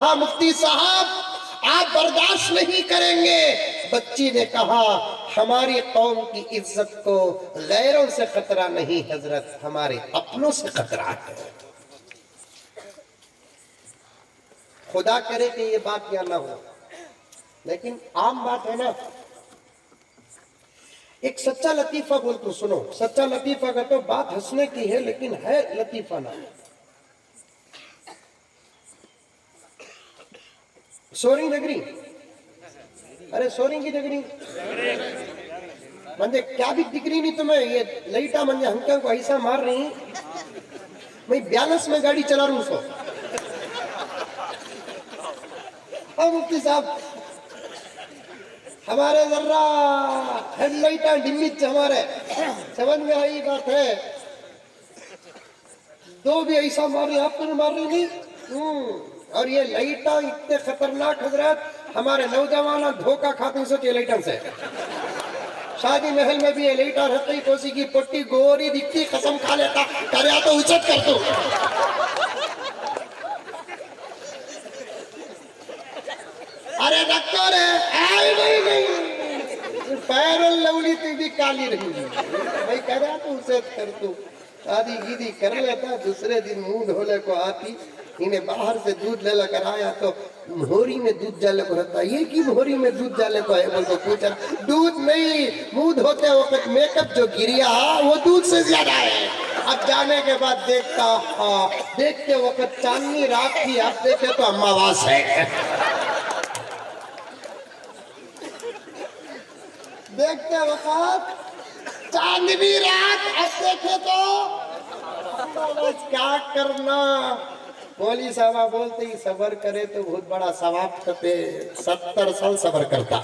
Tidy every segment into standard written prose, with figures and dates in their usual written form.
ہاں مفتی صاحب آپ برداشت نہیں کریں گے. بچی نے کہا ہماری قوم کی عزت کو غیروں سے خطرہ نہیں حضرت، ہمارے اپنوں سے خطرہ ہے. خدا کرے کہ یہ بات یا نہ ہو، لیکن عام بات ہے نا. ایک سچا لطیفہ بولتا سنو. سچا لطیفہ کا تو بات ہنسنے کی ہے لیکن ہے لطیفہ نہ. سوری نگری، ارے سوری کی نگری منجھے کیا بھی دکری نہیں تمہیں. یہ لئیٹا منجھے ہنکوں کو ایسا مار رہی میں 42 میں گاڑی چلا رہا ہوں سو. اور مفتی صاحب ہمارے ذرہ ہیڈ لائٹاں ڈمیچ ہمارے سمجھ میں آئی بات ہے. دو بھی ایسا مار رہی، آپ تو مار رہی نہیں. اور یہ لائٹاں اتنے خطرناک حضرت، ہمارے نوجوانہ دھوکہ کھاتے سوچ یہ لائٹاں سے. شادی محل میں بھی یہ لائٹاں رہتی، کوسی کی پٹی گوری دکھتی، قسم کھا لیتا کریا تو اچت کر دو. ارے ڈاکٹر ہے نہیں پیرل لولی تی بھی کالی رہی بھائی کریا تو اچت کر دو. شادی گیدی کر لیتا، دوسرے دن منہ دھولے کو آتی. انہیں باہر سے دودھ لے کر آیا تو مہوری میں دودھ جالے کو رہتا. یہ کی مہوری میں دودھ جالے کو ہے بول تو پوچھا دودھ نہیں، منہ دھوتے وقت میک اپ جو گریا وہ دودھ سے زیادہ ہے. اب جانے کے بعد دیکھتے وقت چاندنی رات کی، آپ دیکھے تو اماواس ہے. دیکھتے وقت چاندنی رات، اب دیکھے تو کیا کرنا. مولی صاحبہ بولتے ہی صبر کرے تو بہت بڑا ثواب کرتے. 70 سال صبر کرتا.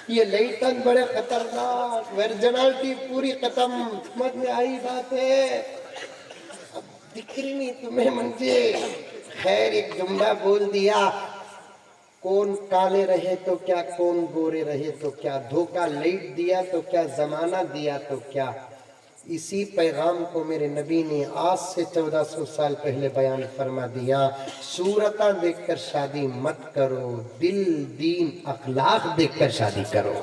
یہ لیٹن بڑے خطرناک، ورجنالٹی پوری ختم. سمجھ میں آئی بات ہے. اب دکھ نہیں تمہیں منجھے. خیر ایک جملہ بول دیا، کون کالے رہے تو کیا، کون گورے رہے تو کیا. دھوکہ لیٹ دیا تو کیا، زمانہ دیا تو کیا. اسی پیغام کو میرے نبی نے آج سے 1400 سال پہلے بیان فرما دیا. صورتاں دیکھ کر شادی مت کرو، دل دین اخلاق دیکھ کر شادی کرو.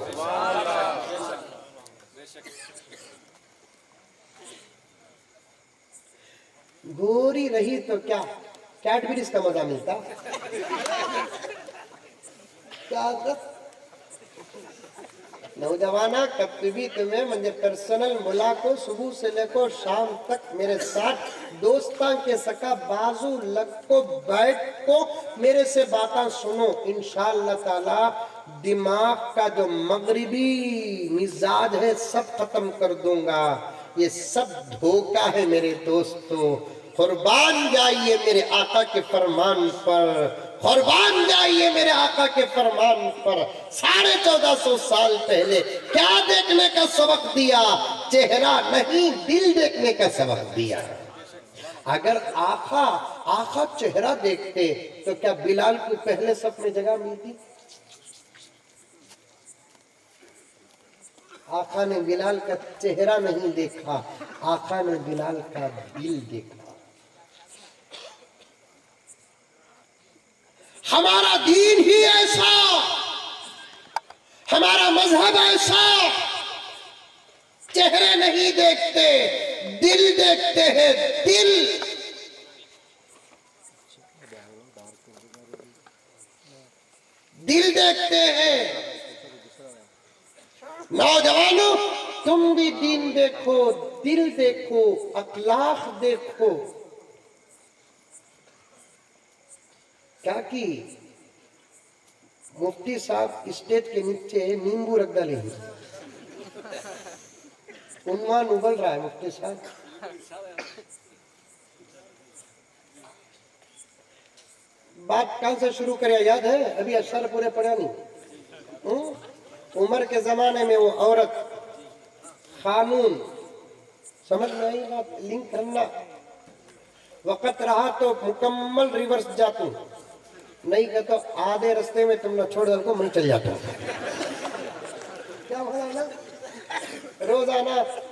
گوری رہی تو کیا، کیڈبریز کا مزہ ملتا. نوجوانہ کبھی بھی تمہیں مجھے پرسنل ملاقو صبح سے لے کو شام تک میرے ساتھ دوستاں کے سکا بازو لگ کو بیٹھ کو میرے سے باتاں سنو. انشاءاللہ تعالی دماغ کا جو مغربی مزاج ہے سب ختم کر دوں گا. یہ سب دھوکہ ہے میرے دوستو. قربان جائیے میرے آقا کے فرمان پر، قربان جائیے میرے آقا کے فرمان پر. 1450 سال پہلے کیا دیکھنے کا سبق دیا؟ چہرہ نہیں دل دیکھنے کا سبق دیا. اگر آقا چہرہ دیکھتے تو کیا بلال کو پہلے صف میں جگہ ملتی؟ آقا نے بلال کا چہرہ نہیں دیکھا، آقا نے بلال کا دل دیکھا. ہمارا دین ہی ایسا، ہمارا مذہب ایسا. چہرے نہیں دیکھتے، دل دیکھتے ہیں. دل دیکھتے ہیں. نوجوانوں تم بھی دین دیکھو، دل دیکھو، اخلاق دیکھو. کیا کی مفتی صاحب اسٹیج کے نیچے نیمبو رکھ ڈالے ہیں. عنوان ابل رہا ہے مفتی صاحب. بات کہاں سے شروع کریا یاد ہے؟ ابھی اشعار پورے پڑھا نہیں. عمر کے زمانے میں وہ عورت قانون سمجھ میں آئی بات، لنک کرنا. وقت رہا تو مکمل ریورس جاتا ہوں، نہیں کہ تو آدھے رستے میں تم نہ چھوڑ دل کو میں چل جاتا ہوں. کیا ہونا نا روزانہ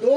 2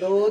2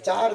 4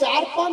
4-5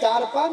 4-5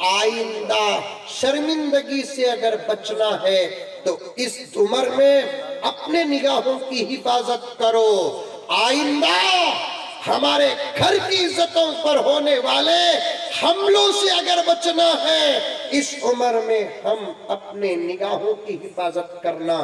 آئندہ شرمندگی سے اگر بچنا ہے تو اس عمر میں اپنے نگاہوں کی حفاظت کرو. آئندہ ہمارے گھر کی عزتوں پر ہونے والے حملوں سے اگر بچنا ہے اس عمر میں ہم اپنے نگاہوں کی حفاظت کرنا.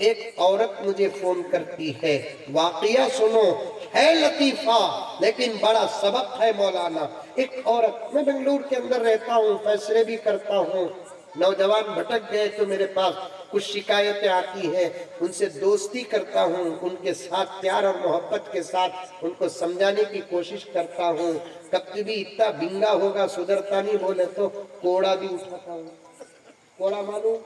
ایک عورت مجھے فون کرتی ہے, واقعہ سنو, ہے لطیفہ لیکن بڑا سبق ہے مولانا. ایک عورت, میں بنگلور کے اندر رہتا ہوں, فیصلے بھی کرتا ہوں, نوجوان بھٹک گئے تو میرے پاس کچھ شکایتیں آتی ہیں, ان سے دوستی کرتا ہوں, ان کے ساتھ پیار اور محبت کے ساتھ ان کو سمجھانے کی کوشش کرتا ہوں. کبھی بھی اتنا بنگا ہوگا سدھرتا نہیں بولے تو کوڑا بھی اٹھاتا ہوں. کوڑا معلوم؟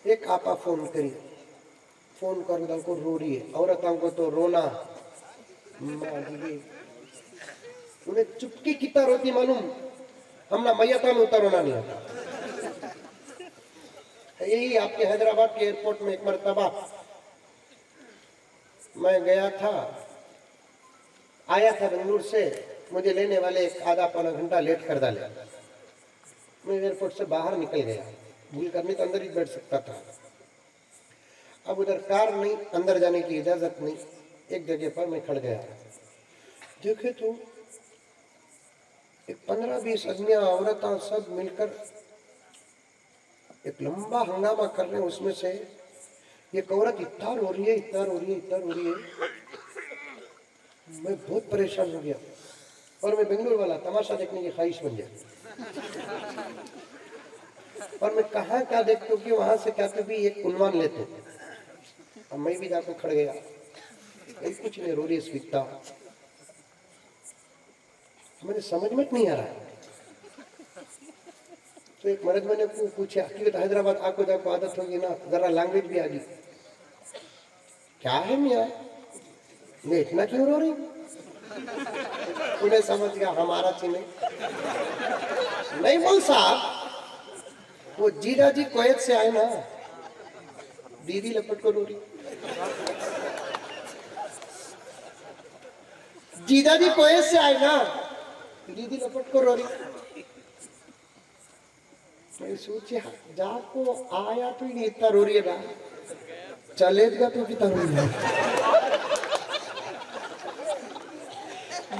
ایک آپا فون کری, فون کرنے کو رو رہی ہے. عورتوں کو تو رونا انہیں چپکی کتا روتی معلوم, ہم نہ میتاں میں اتر رونا نہیں ہوتا. یہی آپ کے حیدرآباد کے ایئرپورٹ میں ایک مرتبہ میں گیا تھا, آیا تھا بنگلور سے, مجھے لینے والے ایک آدھا پونا گھنٹہ لیٹ کر ڈالے. میں ایئرپورٹ سے باہر نکل گیا, بھول کرنے تو اندر ہی بیٹھ سکتا تھا. اب ادھر کار نہیں, اندر جانے کی اجازت نہیں, ایک جگہ پر میں کھڑ گیا. دیکھے تو 15-20 آدمیاں, عورتاں سب مل کر ایک لمبا ہنگامہ کر رہے ہیں. اس میں سے ایک عورت اتنا رو رہی ہے, اتنا رو رہی ہے, اتنا رو رہی ہے. میں بہت پریشان ہو گیا, اور میں بنگلور والا تماشا دیکھنے کی خواہش بن گیا. اور میں کہاں کیا دیکھتا ہوں کہ وہاں سے کیا بھی ایک عنوان لیتے ہیں. اب میں بھی جا کے کھڑ گیا, کچھ نہیں, رو رہی سویتا. مجھے سمجھ میں نہیں آ رہا. تو ایک مرد میں نے پوچھا کہ حیدرآباد آکو جا کو عادت ہوگی نا, ذرا لینگویج بھی آگی. کیا ہے میاں, میں اتنا کیوں رو رہی؟ انہیں سمجھ گیا ہمارا چینے نہیں. بول صاحب, وہ جیجا جی کویت سے آئے نا, دیدی لپٹ کو رو رہی. جیجا جی کویت سے آئے نا, دیدی لپٹ کو رو رہی. میں سوچا جا کو آیا تو ہی اتنا رو رہی ہے نا, چلے گا تو کتنا رو رہی ہے.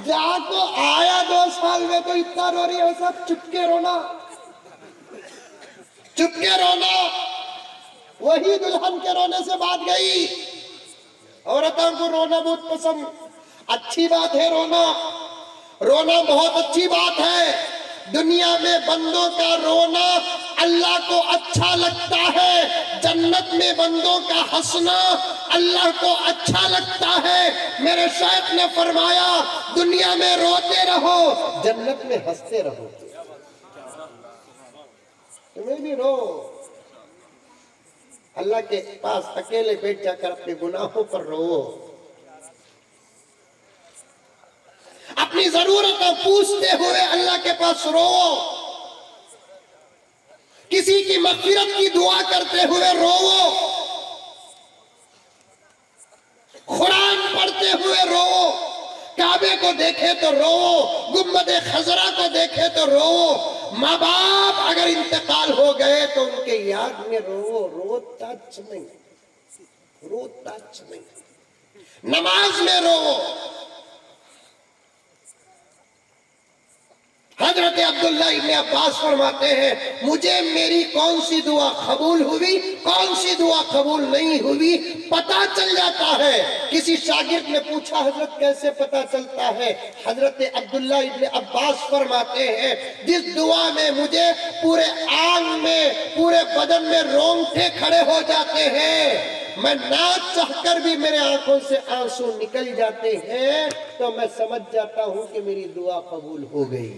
جا کو آیا 2 سال میں تو اتنا رو رہی ہے. سب چپ کے رونا, چپ کے رونا. وہی دلہن کے رونے سے بات گئی. عورتوں کو رونا بہت پسند, اچھی بات ہے رونا, رونا بہت اچھی بات ہے. دنیا میں بندوں کا رونا اللہ کو اچھا لگتا ہے. جنت میں بندوں کا ہنسنا اللہ کو اچھا لگتا ہے. میرے شیخ نے فرمایا دنیا میں روتے رہو, جنت میں ہنستے رہو. تمہیں بھی رو, اللہ کے پاس اکیلے بیٹھ جا کر اپنے گناہوں پر رو. اپنی ضرورتیں پوچھتے ہوئے اللہ کے پاس رو. کسی کی مغفرت کی دعا کرتے ہوئے رو. قرآن پڑھتے ہوئے رو. کعبے کو دیکھے تو رو, گنبد خضرا کو دیکھے تو رو. ماں باپ اگر انتقال ہو گئے تو ان کے یاد میں رو. روتا نہیں, روتا نہیں. نماز میں رو. حضرت عبداللہ ابن عباس فرماتے ہیں مجھے میری کون سی دعا قبول ہوئی, کون سی دعا قبول نہیں ہوئی پتا چل جاتا ہے. کسی شاگرد نے پوچھا حضرت کیسے پتا چلتا ہے؟ حضرت عبداللہ ابن عباس فرماتے ہیں جس دعا میں مجھے پورے آنگ میں, پورے بدن میں رونگٹے کھڑے ہو جاتے ہیں, میں نہ چاہ کر بھی میرے آنکھوں سے آنسو نکل جاتے ہیں, تو میں سمجھ جاتا ہوں کہ میری دعا قبول ہو گئی.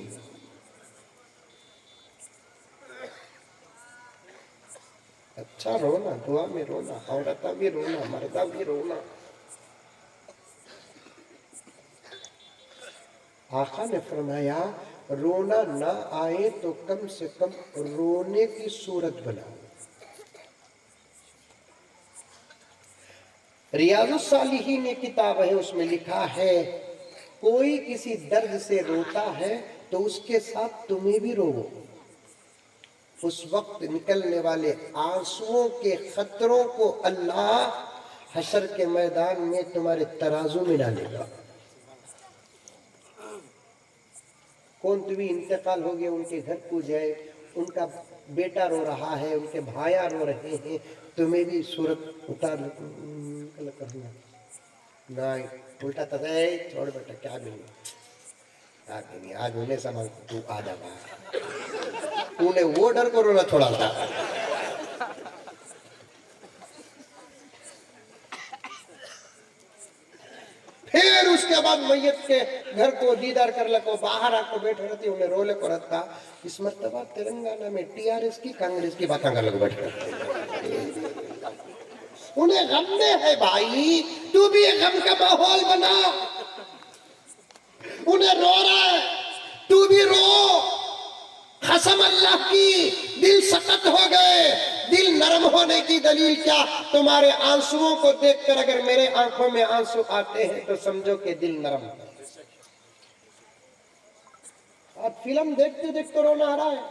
اچھا رونا, دعا میں رونا, عورتہ بھی رونا, مردہ بھی رونا. آقا نے فرمایا رونا نہ آئے تو کم سے کم رونے کی صورت بناؤ. ریاض الصالحین ایک کتاب ہے, اس میں لکھا ہے کوئی کسی درد سے روتا ہے تو اس کے ساتھ تمہیں بھی رو، اس وقت نکلنے والے آنسوؤں کے خطروں کو اللہ حشر کے میدان میں تمہارے ترازو میں ڈالے گا۔ کون تمہیں انتقال ہو گیا، ان کے گھر کو جائے، ان کا بیٹا رو رہا ہے، ان کے بھائیاں رو رہے ہیں، تمہیں بھی صورت اتار کرنا نہیں الٹا تھا، چھوڑ بیٹا کیا نہیں آج انہیں سامان تو آ جا باہر، تو نے وہ ڈر کو رونا چھوڑا تھا۔ پھر اس کے بعد میت کے گھر کو دیدار کر لکو، باہر آ کو بیٹھے رہتی، انہیں رو لے کو رہتا، اس مرتبہ تلنگانہ میں ٹی آر ایس کی کانگریس کی باتاں کر لکو بیٹھے رہتے، انہیں غم میں ہے بھائی، تو بھی ایک غم کا ماحول بنا، انہیں رو رہا ہے تو بھی رو، قسم اللہ کی دل سخت ہو گئے، دل نرم ہونے کی دلیل کیا؟ تمہارے آنسوؤں کو دیکھ کر اگر میرے آنکھوں میں آنسو آتے ہیں تو سمجھو کہ دل نرم ہے۔ آج فلم دیکھتے دیکھتے رونا آ رہا ہے۔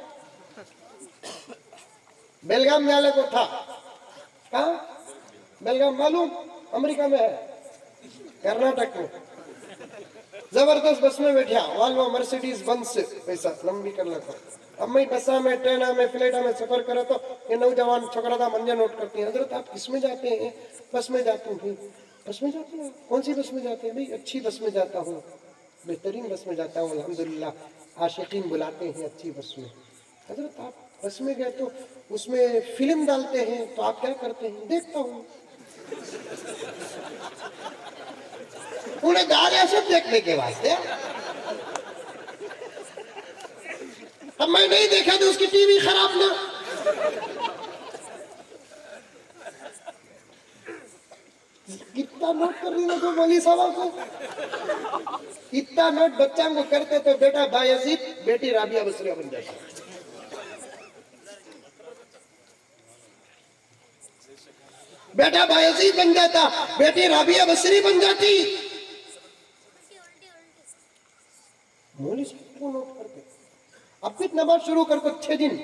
بیلگام جانے کو تھا، کہاں؟ بیلگام معلوم امریکہ میں ہے، کرناٹک میں، زبردست بس میں بیٹھا، والوو مرسیڈیز بنس پیسہ لمبی کر لیتا، اب میں بسا میں ٹرینہ میں فلیٹہ میں سفر کرا تو یہ نوجوان چھوکرا تھا منجر نوٹ کرتی ہیں، حضرت آپ کس میں جاتے ہیں؟ بس میں جاتا ہوں۔ بس میں جاتے ہیں؟ کون سی بس میں جاتے ہیں؟ بھئی اچھی بس میں جاتا ہوں، بہترین بس میں جاتا ہوں الحمدللہ، عاشقین بلاتے ہیں اچھی بس میں۔ حضرت آپ بس میں گئے تو اس میں فلم ڈالتے ہیں تو آپ کیا کرتے ہیں؟ دیکھتا ہوں۔ انہیں ڈالے سب دیکھنے کے واسطے، اب میں نہیں دیکھا تو اس کی ٹی وی خراب نہ، کتنا نوٹ کر رہی کو مولی صاحب کو، اتنا نوٹ بچوں کو کرتے تو بیٹا بایزید بیٹی رابعہ بصریہ بن جاتا، بیٹا بایزید بن جاتا، بیٹی رابعہ بصری بن جاتی۔ مولی صاحب کو نوٹ کرتے، اب بھی نماز شروع کر کو 6 دن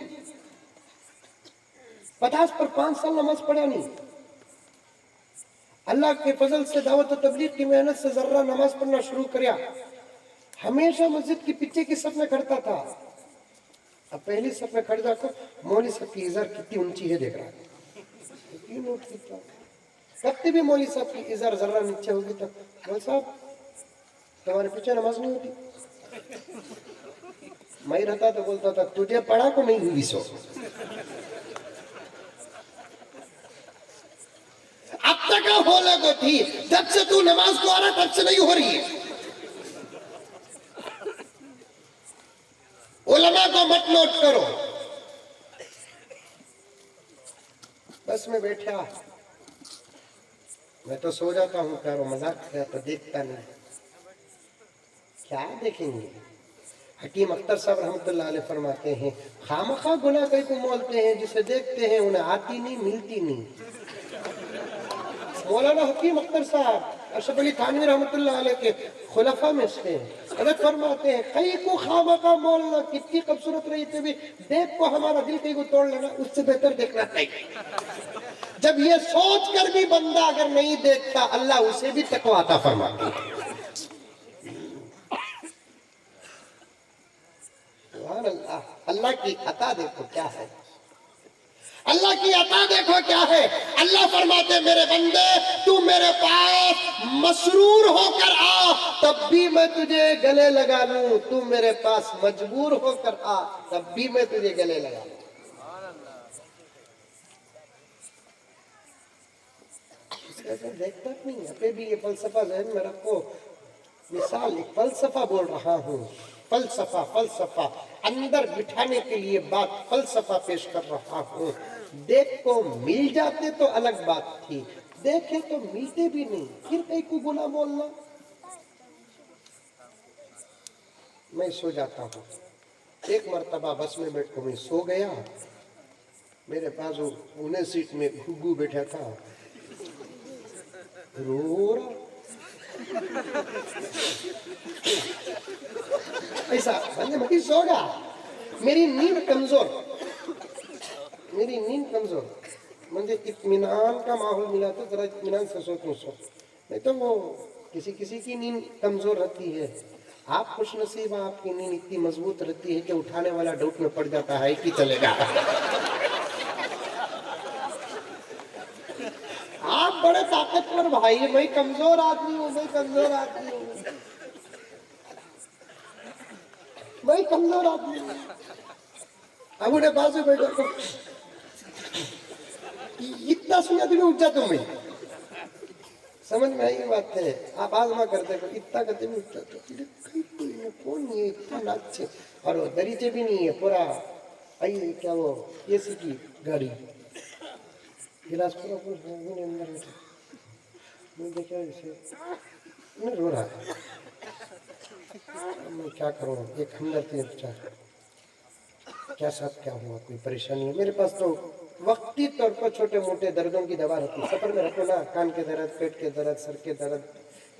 50 پر 5 سال نماز پڑھا نہیں، اللہ کے فضل سے دعوت و تبلیغ کی محنت سے ذرہ نماز پڑھنا شروع کریا، ہمیشہ مسجد کی پیچھے کی صف میں کھڑتا تھا، اب پہلی صف میں کھڑ جا کر مولی صاحب کی ازار کتنی اونچی ہے دیکھ رہا ہے، نوٹ کتنا کبھی بھی مولی صاحب کی ازار ذرہ نیچے ہوگی تو مولی صاحب تمہارے پیچھے نماز نہیں ہوتی، میں رہتا تو بولتا تھا تجھے پڑھا کو نہیں ہوئی سو، اب تک ہونے کو تھی، جب سے تو نماز کو آ رہا تب سے نہیں ہو رہی ہے۔ علماء کو مت نوٹ کرو، بس میں بیٹھا میں تو سو جاتا ہوں، پیارو مذاق کیا تو دیکھتا نہیں، کیا دیکھیں گے؟ حکیم اختر صاحب رحمت اللہ علیہ فرماتے ہیں خامخواہ گناہ کئی کو مولتے ہیں، جسے دیکھتے ہیں انہیں آتی نہیں ملتی نہیں۔ مولانا حکیم اختر صاحب اشرف علی تھانوی رحمت اللہ علیہ کے خلفاء میں سے حضرت فرماتے ہیں کئی کو خامخواہ مولنا، کتنی خوبصورت رہی تھی بھی دیکھ کو ہمارا دل کئی کو توڑ لینا، اس سے بہتر دیکھنا چاہیے۔ جب یہ سوچ کر بھی بندہ اگر نہیں دیکھتا اللہ اسے بھی تقویٰ عطا فرماتی ہے۔ سبحان اللہ، اللہ کی عطا دیکھو کیا ہے، اللہ کی عطا دیکھو کیا ہے۔ اللہ فرماتے میرے بندے تو میرے پاس مسرور ہو کر آ تب بھی میں تجھے گلے لگا لوں، تو میرے پاس مجبور ہو کر آ تب بھی میں تجھے گلے لگا لوں۔ دیکھتا نہیں ہے بھی یہ فلسفہ ذہن میں رکھو، مثال ایک فلسفہ بول رہا ہوں، فلسفہ اندر بٹھانے کے لیے بات فلسفہ پیش کر رہا ہوں۔ دیکھ کو مل جاتے تو الگ بات تھی، دیکھے تو ملتے بھی نہیں، پھر کئی کو گناہ بولنا۔ میں سو جاتا ہوں، ایک مرتبہ بس میں بیٹھ کو میں سو گیا، میرے پاس وہ انہیں سیٹ میں گھگو بیٹھا تھا، رو رہا ایسا بندے مٹی سو گا. میری نیند کمزور, میری نیند کمزور, مجھے اطمینان کا ماحول ملا تو ذرا اطمینان سے سوچوں سو, نہیں تو وہ کسی کی نیند کمزور رہتی ہے. آپ خوش نصیب, آپ کی نیند اتنی مضبوط رہتی ہے کہ اٹھانے والا ڈاؤٹ میں پڑ جاتا ہے کہ چلے گا. آپ بڑے طاقتور بھائی ہیں, میں کمزور آدمی ہوں, میں کمزور آدمی ہوں, میں کمزور آدمی ہوں. اب انہیں بازو بیٹھا تو اتنا سنا بھی اٹھ جاتا ہوں میں. سمجھ میں آئی بات ہے, آپ آزما کرتے ہو, اتنا کرتے بھی اٹھ جاتا ہوں. کون نہیں ہے اتنا ناچے, اور وہ دریچے بھی نہیں ہے, پورا کیا وہ اے سی کی گاڑی, گلاس پورا پورا میں نے اندر بیٹھا, میں دیکھا اسے میں رو رہا ہے. میں کیا کروں, ایک ہمدرد تھے بیچارہ, کیا صاحب کیا ہوا, کوئی پریشانی ہے؟ میرے پاس تو وقتی طور پر چھوٹے موٹے دردوں کی دوا رہتی, سفر میں رکھو نا, کان کے درد, پیٹ کے درد, سر کے درد,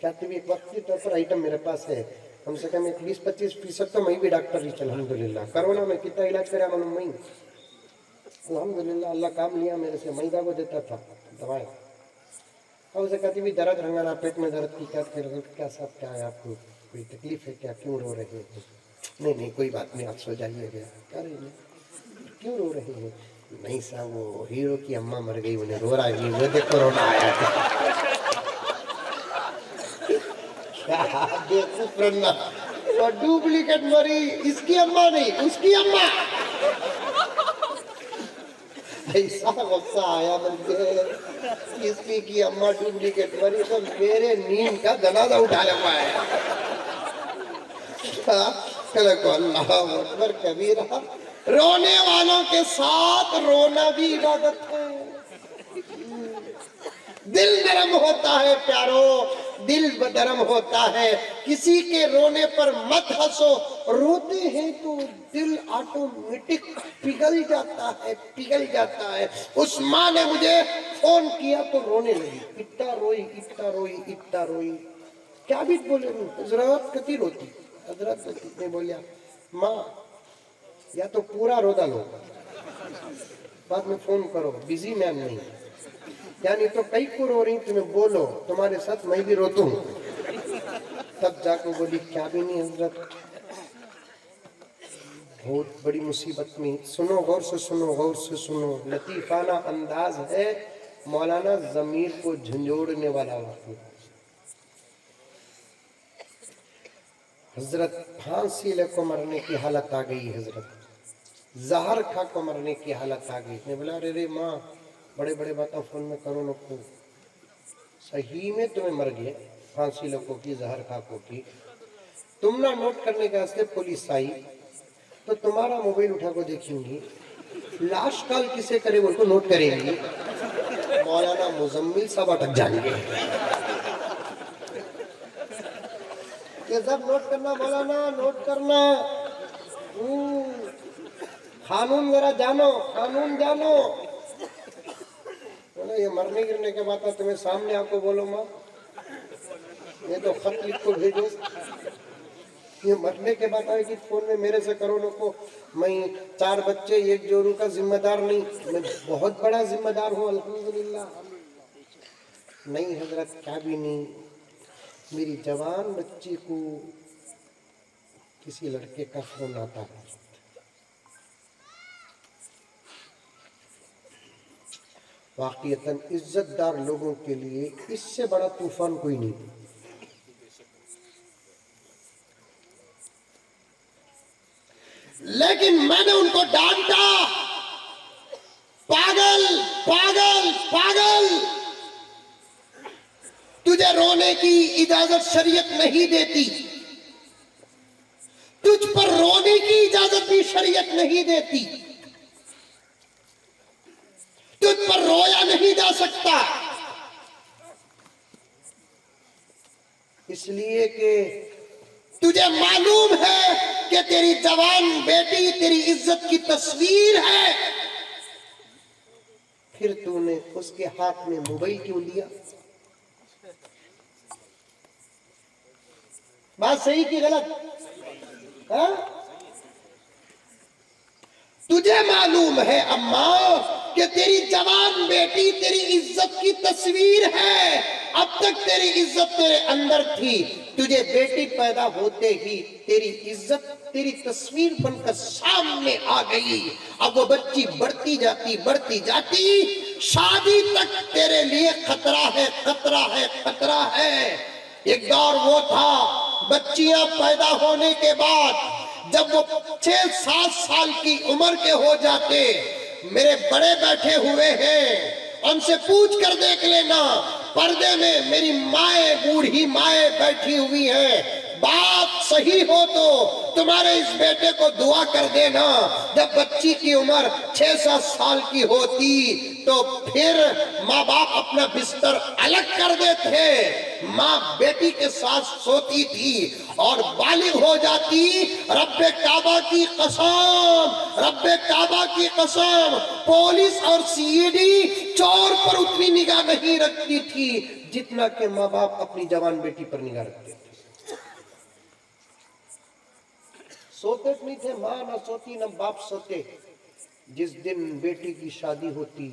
کیا بھی ایک وقتی طور پر آئٹم میرے پاس ہے. کم سے کم 20-25% تو میں بھی ڈاکٹر ہی چل, الحمدللہ. کرونا میں کتنا علاج کرا معلوم نہیں, الحمدللہ اللہ کام لیا میرے سے. مہنگا کو دیتا تھا دوائیں, اور اسے کہتی بھی درد رنگانا, پیٹ میں درد کی, کیا صاحب کیا ہے آپ کو, کوئی تکلیف ہے کیا, کیوں رو رہے ہیں؟ نہیں نہیں کوئی بات نہیں, آپ سو جائیے گا. کیا رہی ہے, کیوں رو رہے ہیں؟ نہیں صاحب وہ ہیرو کی اماں مر گئی, انہیں رو رہا ہے, وہ دیکھ کورونا آیا تھا. کیا بیوقوف رننا, اور ڈپلیکیٹ مری, اس کی اماں نہیں, اس کی اماں. ایسا غصہ آیا مجھے, اس کی اماں ڈپلیکیٹ مری تو میرے نیند کا جنازہ اٹھایا ہوا ہے. اللہ اکبر کبیرہ. رونے والوں کے ساتھ رونا بھی عبادت ہے. دل نرم ہوتا ہے پیارو, دل نرم ہوتا ہے. کسی کے رونے پر مت ہنسو, روتے ہیں تو دل آٹومیٹک پگھل جاتا ہے, پگھل جاتا ہے. اس ماں نے مجھے فون کیا تو رونے لگی, اتنا روئی, اتنا روئی, اتنا روئی. کیا بھی بولے, حضرت کتی روتی, حضرت روتی. میں بولیا ماں یا تو پورا رو ڈالو, بعد میں فون کرو, بزی مین نہیں, یعنی تو کئی کو رو رہی, تمہیں بولو تمہارے ساتھ میں بھی روتا ہوں. تب جا کے بولی کیا بھی نہیں حضرت, بہت بڑی مصیبت میں. سنو غور سے سنو, غور سے سنو, لطیفانہ انداز ہے, مولانا ضمیر کو جھنجھوڑنے والا واقعہ. حضرت پھانسی لے کو مرنے کی حالت آ گئی, حضرت زہر کھا کو مرنے کی حالت آ گئی. میں بولا رے ماں بڑے بڑے باتیں فون میں کرو نکو, صحیح میں تمہیں مر گئے, پھانسی لوگوں کی, زہر کھا کو کی. تم نہ نوٹ کرنے کے واسطے پولیس آئی تو تمہارا موبائل اٹھا کو دیکھیں گی, لاش کال کسے کرے وہ کو نوٹ کریں گی, مولانا مزمل صاحب اٹک جائیں گے. یہ سب نوٹ کرنا مولانا, نوٹ کرنا. قانون ذرا جانو, قانون جانو. یہ مرنے گرنے کے بعد تمہیں سامنے آپ کو بولو ماں, یہ تو خط لکھ کو بھیجو. یہ مرنے کے بعد آئے کہ فون میں میرے سے کرو نکو, میں 4 بچے 1 جورو کا ذمہ دار نہیں, میں بہت بڑا ذمہ دار ہوں الحمدللہ. نہیں حضرت کیا بھی نہیں, میری جوان بچی کو کسی لڑکے کا فون آتا ہے. واقعتاً عزت دار لوگوں کے لیے اس سے بڑا طوفان کوئی نہیں. لیکن میں نے ان کو ڈانٹا, پاگل پاگل پاگل, تجھے رونے کی اجازت شریعت نہیں دیتی, تجھ پر رونے کی اجازت بھی شریعت نہیں دیتی, تجھ پر رویا نہیں جا سکتا, اس لیے کہ تجھے معلوم ہے کہ تیری جوان بیٹی تیری عزت کی تصویر ہے, پھر تو نے اس کے ہاتھ میں موبائل کیوں دیا؟ بات صحیح کی غلط؟ ہاں؟ تجھے معلوم ہے اماں کہ تیری جوان بیٹی تیری عزت کی تصویر ہے. اب تک تیری عزت تیرے اندر تھی, تجھے بیٹی پیدا ہوتے ہی تیری عزت تیری تصویر بن کر سامنے آ گئی. اب وہ بچی بڑھتی جاتی شادی تک تیرے لیے خطرہ ہے, خطرہ ہے, خطرہ ہے. ایک دور وہ تھا بچیاں پیدا ہونے کے بعد جب وہ 6-7 سال کی عمر کے ہو جاتے, میرے بڑے بیٹھے ہوئے ہیں, ان سے پوچھ کر دیکھ لینا, پردے میں میری مائیں, بوڑھی مائیں بیٹھی ہوئی ہیں, بات صحیح ہو تو تمہارے اس بیٹے کو دعا کر دینا. جب بچی کی عمر 6-7 سال کی ہوتی تو پھر ماں باپ اپنا بستر الگ کر دیتے, ماں بیٹی کے ساتھ سوتی تھی اور بالغ ہو جاتی. رب کعبہ کی قسم, رب کعبہ کی قسم, پولیس اور سی ڈی چور پر اتنی نگاہ نہیں رکھتی تھی جتنا کہ ماں باپ اپنی جوان بیٹی پر نگاہ رکھتے تھے. سوتے نہیں تھے, ماں نہ سوتی نہ باپ سوتے. جس دن بیٹی کی شادی ہوتی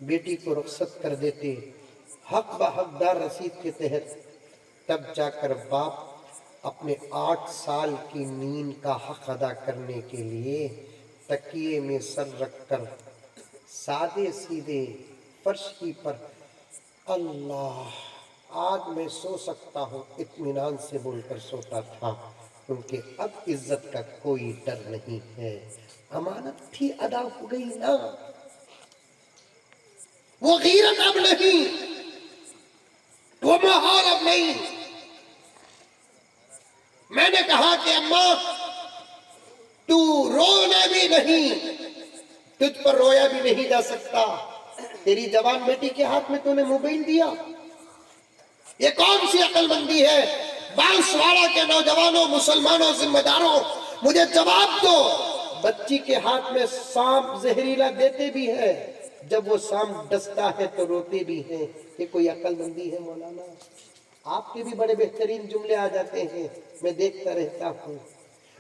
بیٹی کو رخصت کر دیتے حق با حقدار رسید کے تحت, تب جا کر باپ اپنے 8 سال کی نیند کا حق ادا کرنے کے لیے تکیے میں سر رکھ کر سادے سیدھے فرش کی پر اللہ آج میں سو سکتا ہوں اطمینان سے بول کر سوتا تھا, کیونکہ اب عزت کا کوئی ڈر نہیں ہے. امانت تھی ادا ہو گئی نا, وہ غیرت اب نہیں, وہ ماحول اب نہیں. میں نے کہا کہ اماں تو رونا بھی نہیں, تجھ پر رویا بھی نہیں جا سکتا. تیری جوان بیٹی کے ہاتھ میں تو نے موبائل دیا, یہ کون سی عقل مندی ہے؟ بانسواڑہ کے نوجوانوں, مسلمانوں, ذمہ داروں, مجھے جواب دو. بچی کے ہاتھ میں سانپ زہریلا دیتے بھی ہے, جب وہ سانپ ڈستا ہے تو روتے بھی ہیں. یہ کوئی عقل مندی ہے مولانا؟ آپ کے بھی بڑے بہترین جملے آ جاتے ہیں, میں دیکھتا رہتا ہوں.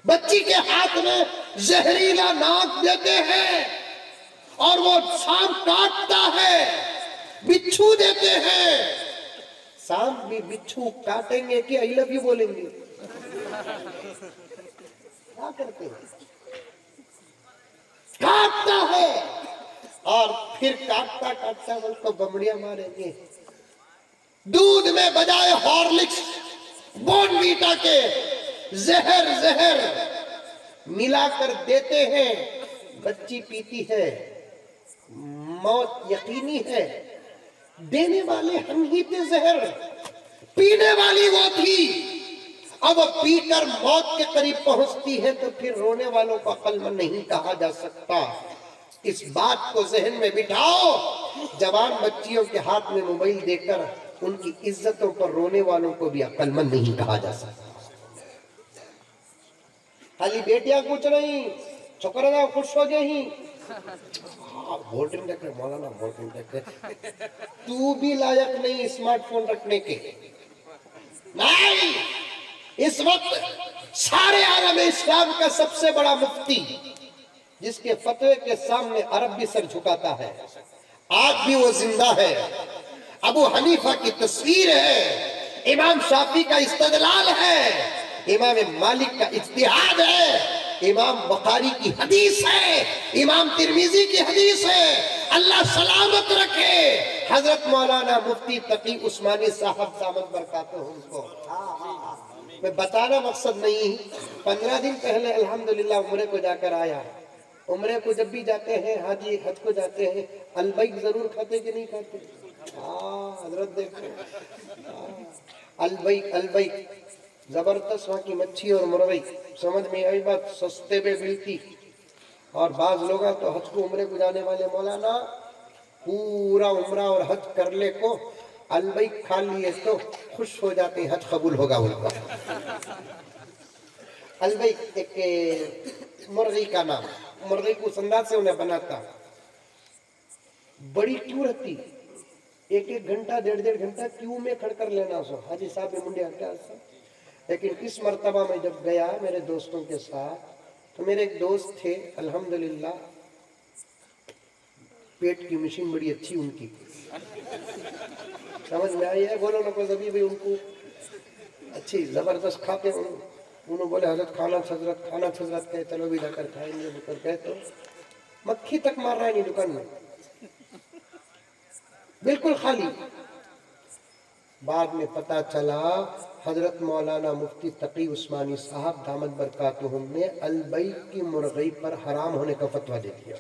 بچی کے ہاتھ میں زہریلا ناک دیتے ہیں اور وہ سانپ کاٹتا ہے, بچھو دیتے ہیں. سانپ بھی بچھو کاٹیں گے کہ I love you بولیں گے؟ کیا کرتے ہیں؟ کاٹتا ہے اور پھر کاٹتا بول کو بمڑیاں ماریں گے. دودھ میں بجائے ہارلکس بون ویٹا کے زہر ملا کر دیتے ہیں, بچی پیتی ہے, موت یقینی ہے. دینے والے ہم ہی تھے زہر, پینے والی وہ تھی. اب وہ پی کر موت کے قریب پہنچتی ہے تو پھر رونے والوں کو عقل مند نہیں کہا جا سکتا. اس بات کو ذہن میں بٹھاؤ, جوان بچیوں کے ہاتھ میں موبائل دے کر ان کی عزتوں پر رونے والوں کو بھی عقل مند نہیں کہا جا سکتا. خالی بیٹیاں کچھ نہیں, چھوکرا خوش ہو گئے ہی بولٹن رکھ رہے مولانا, بولٹن رکھ رہے, تو بھی لائق نہیں اسمارٹ فون رکھنے کے. نہیں, اس وقت سارے عالم اسلام کا سب سے بڑا مفتی جس کے فتوے کے سامنے عرب بھی سر جھکاتا ہے, آج بھی وہ زندہ ہے. ابو حنیفہ کی تصویر ہے, امام شافعی کا استدلال ہے, امام مالک کا اجتہاد ہے, امام بخاری کی حدیث ہے, امام ترمذی کی حدیث ہے. اللہ سلامت رکھے حضرت مولانا مفتی تقی عثمانی صاحب دامت برکاتہ ان کو. میں بتانا مقصد نہیں, 15 دن پہلے الحمدللہ عمرے کو جا کر آیا. عمرے کو جب بھی جاتے ہیں, حاجی حج کو جاتے ہیں, البیک ضرور کھاتے کہ نہیں کھاتے؟ حضرت دیکھو, البیک زبردست وہاں کی مچھی اور مرغی, سمجھ میں آئی بات, سستے میں ملتی. اور بعض لوگ تو حج کو عمرے کو جانے والے مولانا پورا عمرہ اور حج کر لے کو البیک کھا لیے تو خوش ہو جاتے ہیں, حج قبول ہوگا ان کا. البیک ایک مرغی کا نام, مرغی کو اس انداز سے انہیں بناتا, بڑی ٹور رہتی, ایک ایک گھنٹہ 1.5 گھنٹہ کیوں میں کھڑ کر لینا سو حاجی صاحب میں منڈے ہٹا سا. لیکن اس مرتبہ میں جب گیا میرے دوستوں کے ساتھ تو میرے ایک دوست تھے الحمدللہ پیٹ کی مشین بڑی اچھی ان کی سمجھ میں آئی ہے. بولو نا کوئی ابھی بھی ان کو اچھی زبردست کھاتے انہوں بولے حضرت کھانا حضرت کہے چلو بھی جا کر کھائیں گے کر کہے تو مکھی تک مار رہا ہے نہیں دکان میں بالکل خالی. بعد میں پتا چلا حضرت مولانا مفتی تقی عثمانی صاحب دامت برکاتہم نے البیع کی مرغی پر حرام ہونے کا فتویٰ دے دیا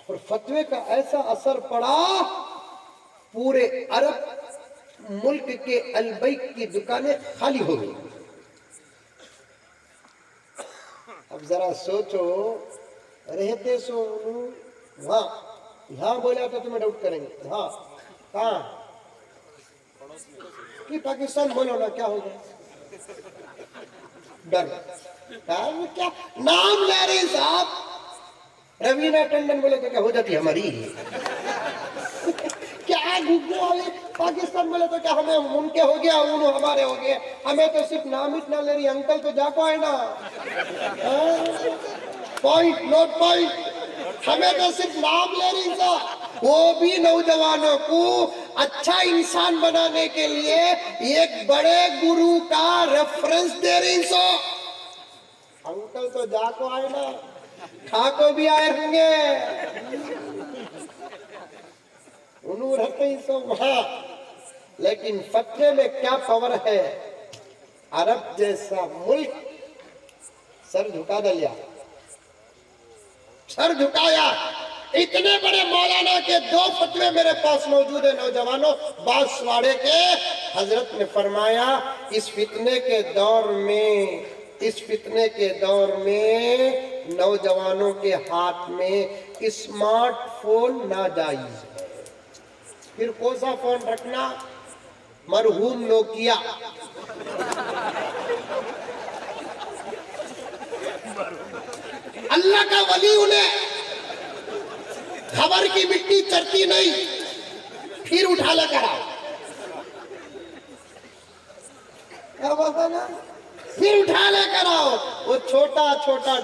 اور فتوے کا ایسا اثر پڑا پورے عرب ملک کے البیع کی دکانیں خالی ہو گئی. اب ذرا سوچو رہتے سو وہاں یہاں بولا تو تمہیں ڈاؤٹ کریں گے ہاں کہاں کہ پاکستان بولو نا کیا ہوگا ڈر کیا نام لے رہے صاحب روینہ ٹنڈن بولے تو کیا ہو جاتی ہماری کیا گھگنے والے پاکستان بولے تو کیا ہمیں ان کے ہو گیا انہوں ہمارے ہو گئے. ہمیں تو صرف نام اتنا لے رہی انکل تو جا کو آئے نا پوائنٹ نوٹ پوائنٹ ہمیں تو صرف نام لے رہی سا وہ بھی نوجوانوں کو اچھا انسان بنانے کے لیے ایک بڑے گرو کا ریفرنس دے رہی سو. انکل تو جا کو آئے نا کھا کو بھی آئے ہوں گے انہوں رہتے ہی سو وہاں. لیکن فتوے میں کیا پاور ہے. عرب جیسا ملک سر جھکا دلیا سر جھکایا. اتنے بڑے مولانا کے 2 فتوے میرے پاس موجود ہیں نوجوانوں باسواڑے کے. حضرت نے فرمایا اس فتنے کے دور میں نوجوانوں کے ہاتھ میں اسمارٹ فون ناجائز ہے. پھر کون سا فون رکھنا مرحوم نوکیا اللہ کا ولی انہیں خبر کی مٹی چرتی نہیں پھر اٹھا لے کر آؤ پھر اٹھا لے کر آؤ وہ چھوٹا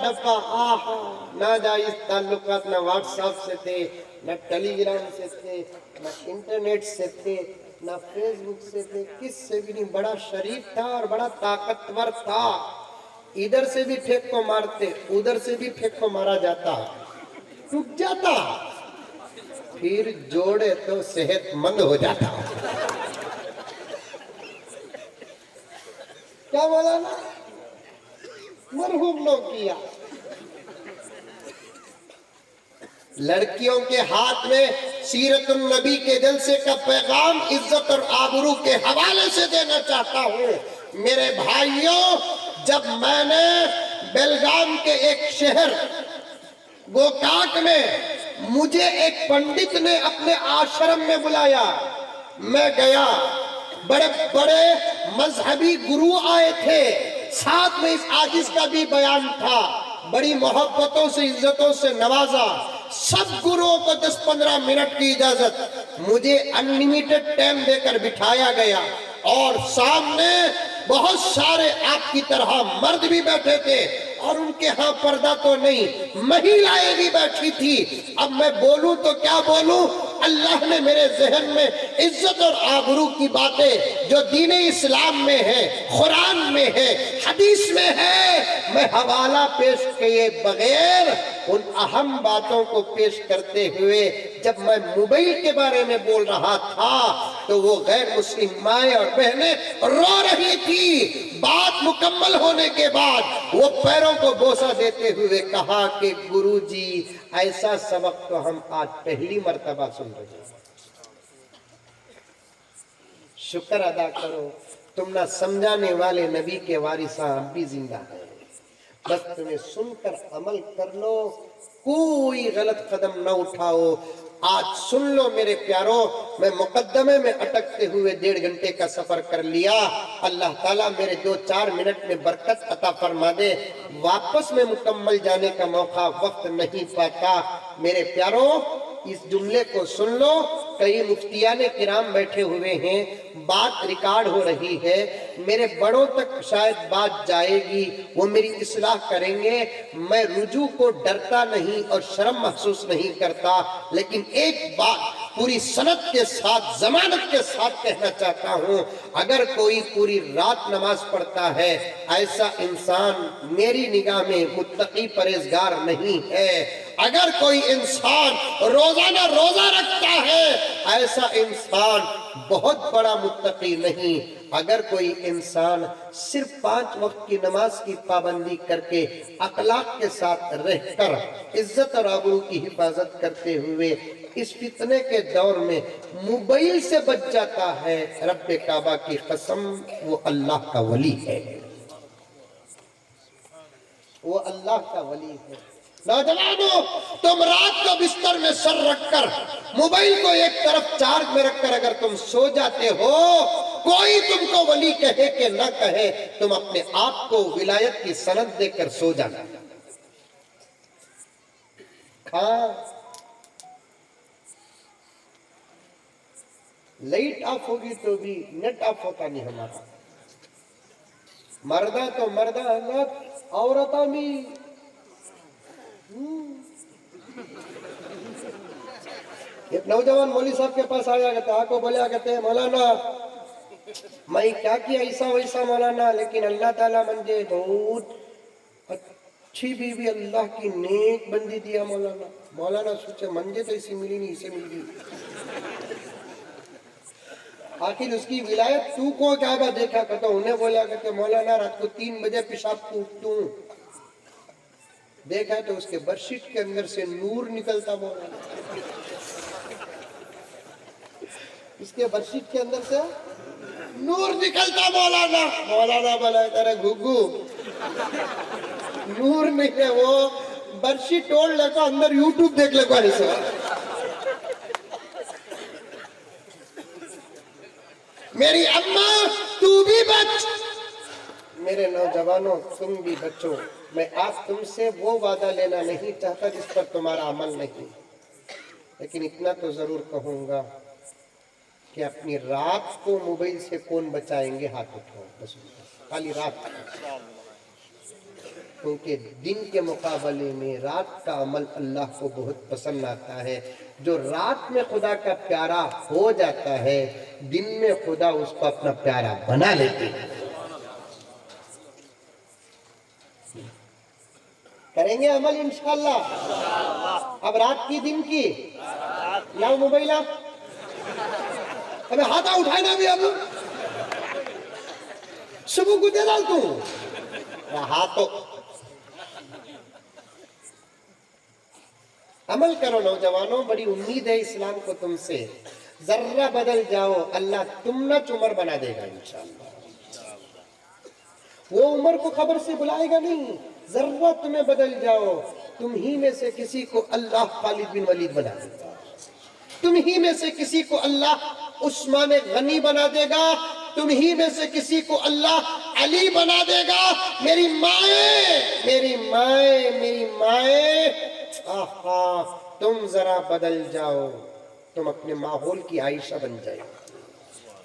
ڈبہ آہا ناجائز تعلقات نہ واٹس ایپ سے تھے نہ ٹیلی گرام سے تھے نہ انٹرنیٹ سے تھے نہ فیس بک سے تھے کس سے بھی نہیں. بڑا شریف تھا اور بڑا طاقتور تھا. ادھر سے بھی پھینک کو مارتے ادھر سے بھی پھینک کو مارا جاتا ٹوٹ جاتا پھر جوڑے تو صحت مند ہو جاتا. کیا بولا نا مرحوم نوکیا. لڑکیوں کے ہاتھ میں سیرت النبی کے جلسے کا پیغام عزت اور آبرو کے حوالے سے دینا چاہتا ہوں. میرے بھائیوں جب میں نے بیلگام کے ایک شہر گوکاک میں مجھے ایک پنڈت نے اپنے آشرم میں بلایا میں گیا. بڑے بڑے مذہبی گرو آئے تھے ساتھ میں اس عاجز کا بھی بیان تھا. بڑی محبتوں سے عزتوں سے نوازا. سب گروؤں کو 10-15 منٹ کی اجازت مجھے انلیمیٹڈ ٹائم دے کر بٹھایا گیا اور سامنے بہت سارے آپ کی طرح مرد بھی بیٹھے تھے اور ان کے ہاں پردہ تو نہیں مہیلائیں بھی بیٹھی تھی. اب میں بولوں تو کیا بولوں. اللہ نے میرے ذہن میں عزت اور آبرو کی باتیں جو دین اسلام میں ہے قرآن میں ہے حدیث میں ہے میں حوالہ پیش کیے بغیر ان اہم باتوں کو پیش کرتے ہوئے جب میں موبائل کے بارے میں بول رہا تھا تو وہ غیر مسلم مائیں اور بہنیں رو رہی تھی. بات مکمل ہونے کے بعد وہ پیروں کو بوسہ دیتے ہوئے کہا کہ گرو جی ایسا سبق تو ہم آج پہلی مرتبہ سن رہے ہیں. شکر ادا کرو تم نہ سمجھانے والے نبی کے وارثاں اب بھی زندہ ہیں. بس تمہیں سن کر عمل کر لو کوئی غلط قدم نہ اٹھاؤ. آج سن لو میرے پیاروں میں مقدمے میں اٹکتے ہوئے 1.5 گھنٹے کا سفر کر لیا. اللہ تعالیٰ میرے 2-4 منٹ میں برکت عطا فرما دے. واپس میں مکمل جانے کا موقع وقت نہیں پاتا. میرے پیاروں اس جملے کو سن لو. کئی مفتیان کرام بیٹھے ہوئے ہیں, بات ریکارڈ ہو رہی ہے, میرے بڑوں تک شاید بات جائے گی, وہ میری اصلاح کریں گے. میں رجوع کو ڈرتا نہیں اور شرم محسوس نہیں کرتا, لیکن ایک بات پوری سند کے ساتھ, ضمانت کے ساتھ کہنا چاہتا ہوں, اگر کوئی پوری رات نماز پڑھتا ہے, ایسا انسان میری نگاہ میں متقی پرہیزگار نہیں ہے. اگر کوئی انسان روزانہ روزہ رکھتا ہے, ایسا انسان بہت بڑا متقی نہیں. اگر کوئی انسان صرف 5 وقت کی نماز کی پابندی کر کے اخلاق کے ساتھ رہ کر عزت اور آبرو کی حفاظت کرتے ہوئے اس فتنے کے دور میں موبائل سے بچ جاتا ہے, رب کعبہ کی قسم وہ اللہ کا ولی ہے, وہ اللہ کا ولی ہے. نوجوانوں, تم رات کو بستر میں سر رکھ کر موبائل کو ایک طرف چارج میں رکھ کر اگر تم سو جاتے ہو, کوئی تم کو ولی کہے کہ نہ کہے, تم اپنے آپ کو ولایت کی سند دے کر سو جانا. ہاں, لائٹ آف ہوگی تو بھی نیٹ آف ہوتا نہیں ہمارا. مردہ تو مردہ حضرت, عورتہ بھی. ایک نوجوان مولوی صاحب کے پاس آیا کرتے, آپ کو بولیا کرتے ہیں, مولانا میں کیا کیا ایسا ویسا مولانا, لیکن اللہ تعالیٰ مجھے بہت اچھی بیوی اللہ کی نیک بندی دیا مولانا. مولانا سوچے مجھے تو ایسی ملی نہیں, اسے مل گئی. آخر اس کی ولایت تو کو کعبہ دیکھا کرتا, انہیں بولیا کرتے مولانا رات کو 3 بجے پیشاب پوچھتا ہوں, دیکھا تو اس کے برشیٹ کے اندر سے نور نکلتا مولانا, اس کے برشیٹ کے اندر سے نور نکلتا مولانا. مولانا بولا تیرے گھگو نور نہیں ہے, وہ برشیٹ توڑ لے کو اندر یوٹیوب دیکھ لے کو ایسا. میری اماں تو بھی بچ, میرے نوجوانوں تم بھی بچو. میں آج تم سے وہ وعدہ لینا نہیں چاہتا جس پر تمہارا عمل نہیں, لیکن اتنا تو ضرور کہوں گا کہ اپنی رات کو موبائل سے کون بچائیں گے, ہاتھ اٹھاؤ بس, خالی رات. کیونکہ دن کے مقابلے میں رات کا عمل اللہ کو بہت پسند آتا ہے. جو رات میں خدا کا پیارا ہو جاتا ہے, دن میں خدا اس کو اپنا پیارا بنا لیتے ہیں. کریں گے عمل انشاءاللہ. اب رات کی دن کی لاؤ موبائل, آپ ابھی ہاتھ اٹھانا بھی, اب صبح کو دے ڈال تو ہاتھوں. عمل کرو نوجوانوں, بڑی امید ہے اسلام کو تم سے. ذرہ بدل جاؤ, اللہ تم نہ عمر بنا دے گا انشاءاللہ. وہ عمر کو خبر سے بلائے گا نہیں, ذرہ تمہیں بدل جاؤ, تم ہی میں سے کسی کو اللہ خالد بن ولید بنا دے گا, تم ہی میں سے کسی کو اللہ عثمان غنی بنا دے گا, تم ہی میں سے کسی کو اللہ علی بنا دے گا. میری مائیں, میری مائیں, میری مائیں, آہا, تم ذرا بدل جاؤ. تم اپنے ماحول کی عائشہ بن جائے گی,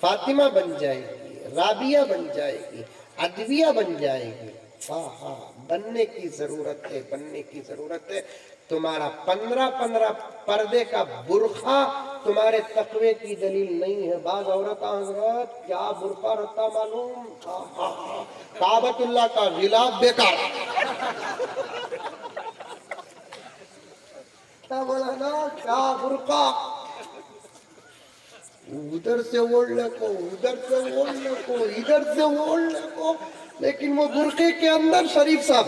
فاطمہ بن جائے گی, رابعہ بن جائے گی, ادویہ بن جائے گی. آہا, بننے کی ضرورت ہے, بننے کی ضرورت ہے. تمہارا 15 پردے کا برقع تمہارے تقوی کی دلیل نہیں ہے. بعض عورت حضرت کیا برقع رہتا معلوم, کعبۃ اللہ کا غلاف بیکار. کیا بولا نا, کیا برقع, ادھر سے اوڑھنے کو, ادھر سے اوڑھنے کو, ادھر سے اوڑھنے کو, لیکن وہ برقعے کے اندر شریف صاحب.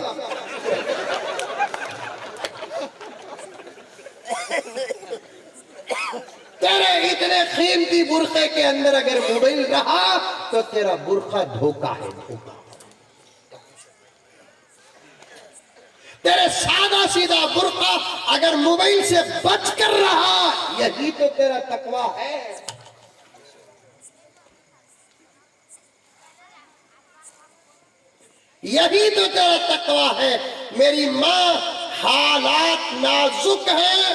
تیرے اتنے قیمتی برقعے کے اندر اگر موبائل رہا تو تیرا برقع دھوکہ ہے, دھوکہ. تیرے سادہ سیدھا برقع اگر موبائل سے بچ کر رہا, یہی تو تیرا تقویٰ ہے. یہی تو تیرا تقویٰ ہے. میری ماں, حالات نازک ہیں,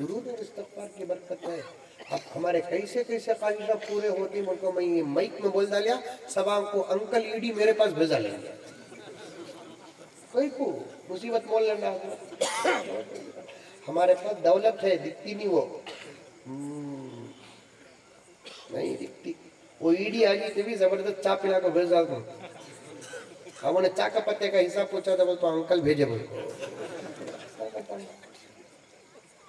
درود اور استغفار کی برکت ہے. اب ہمارے کیسے کیسے خواہشات پورے ہوتی ملک میں یہ مائک میں بول ڈالیا سبا کو انکل ایڈی میرے پاس بھیجا لیں گے کوئی کو مصیبت مول لینا. ہمارے پاس دولت ہے دکھتی نہیں وہ نہیں دکھتی. وہ ایڈی آگی تھی بھی زبردست چا پلا کو بھیج ڈالتا ہوں. ہم نے چا کا پتے کا حساب پوچھا تھا بولتا انکل بھیجے بول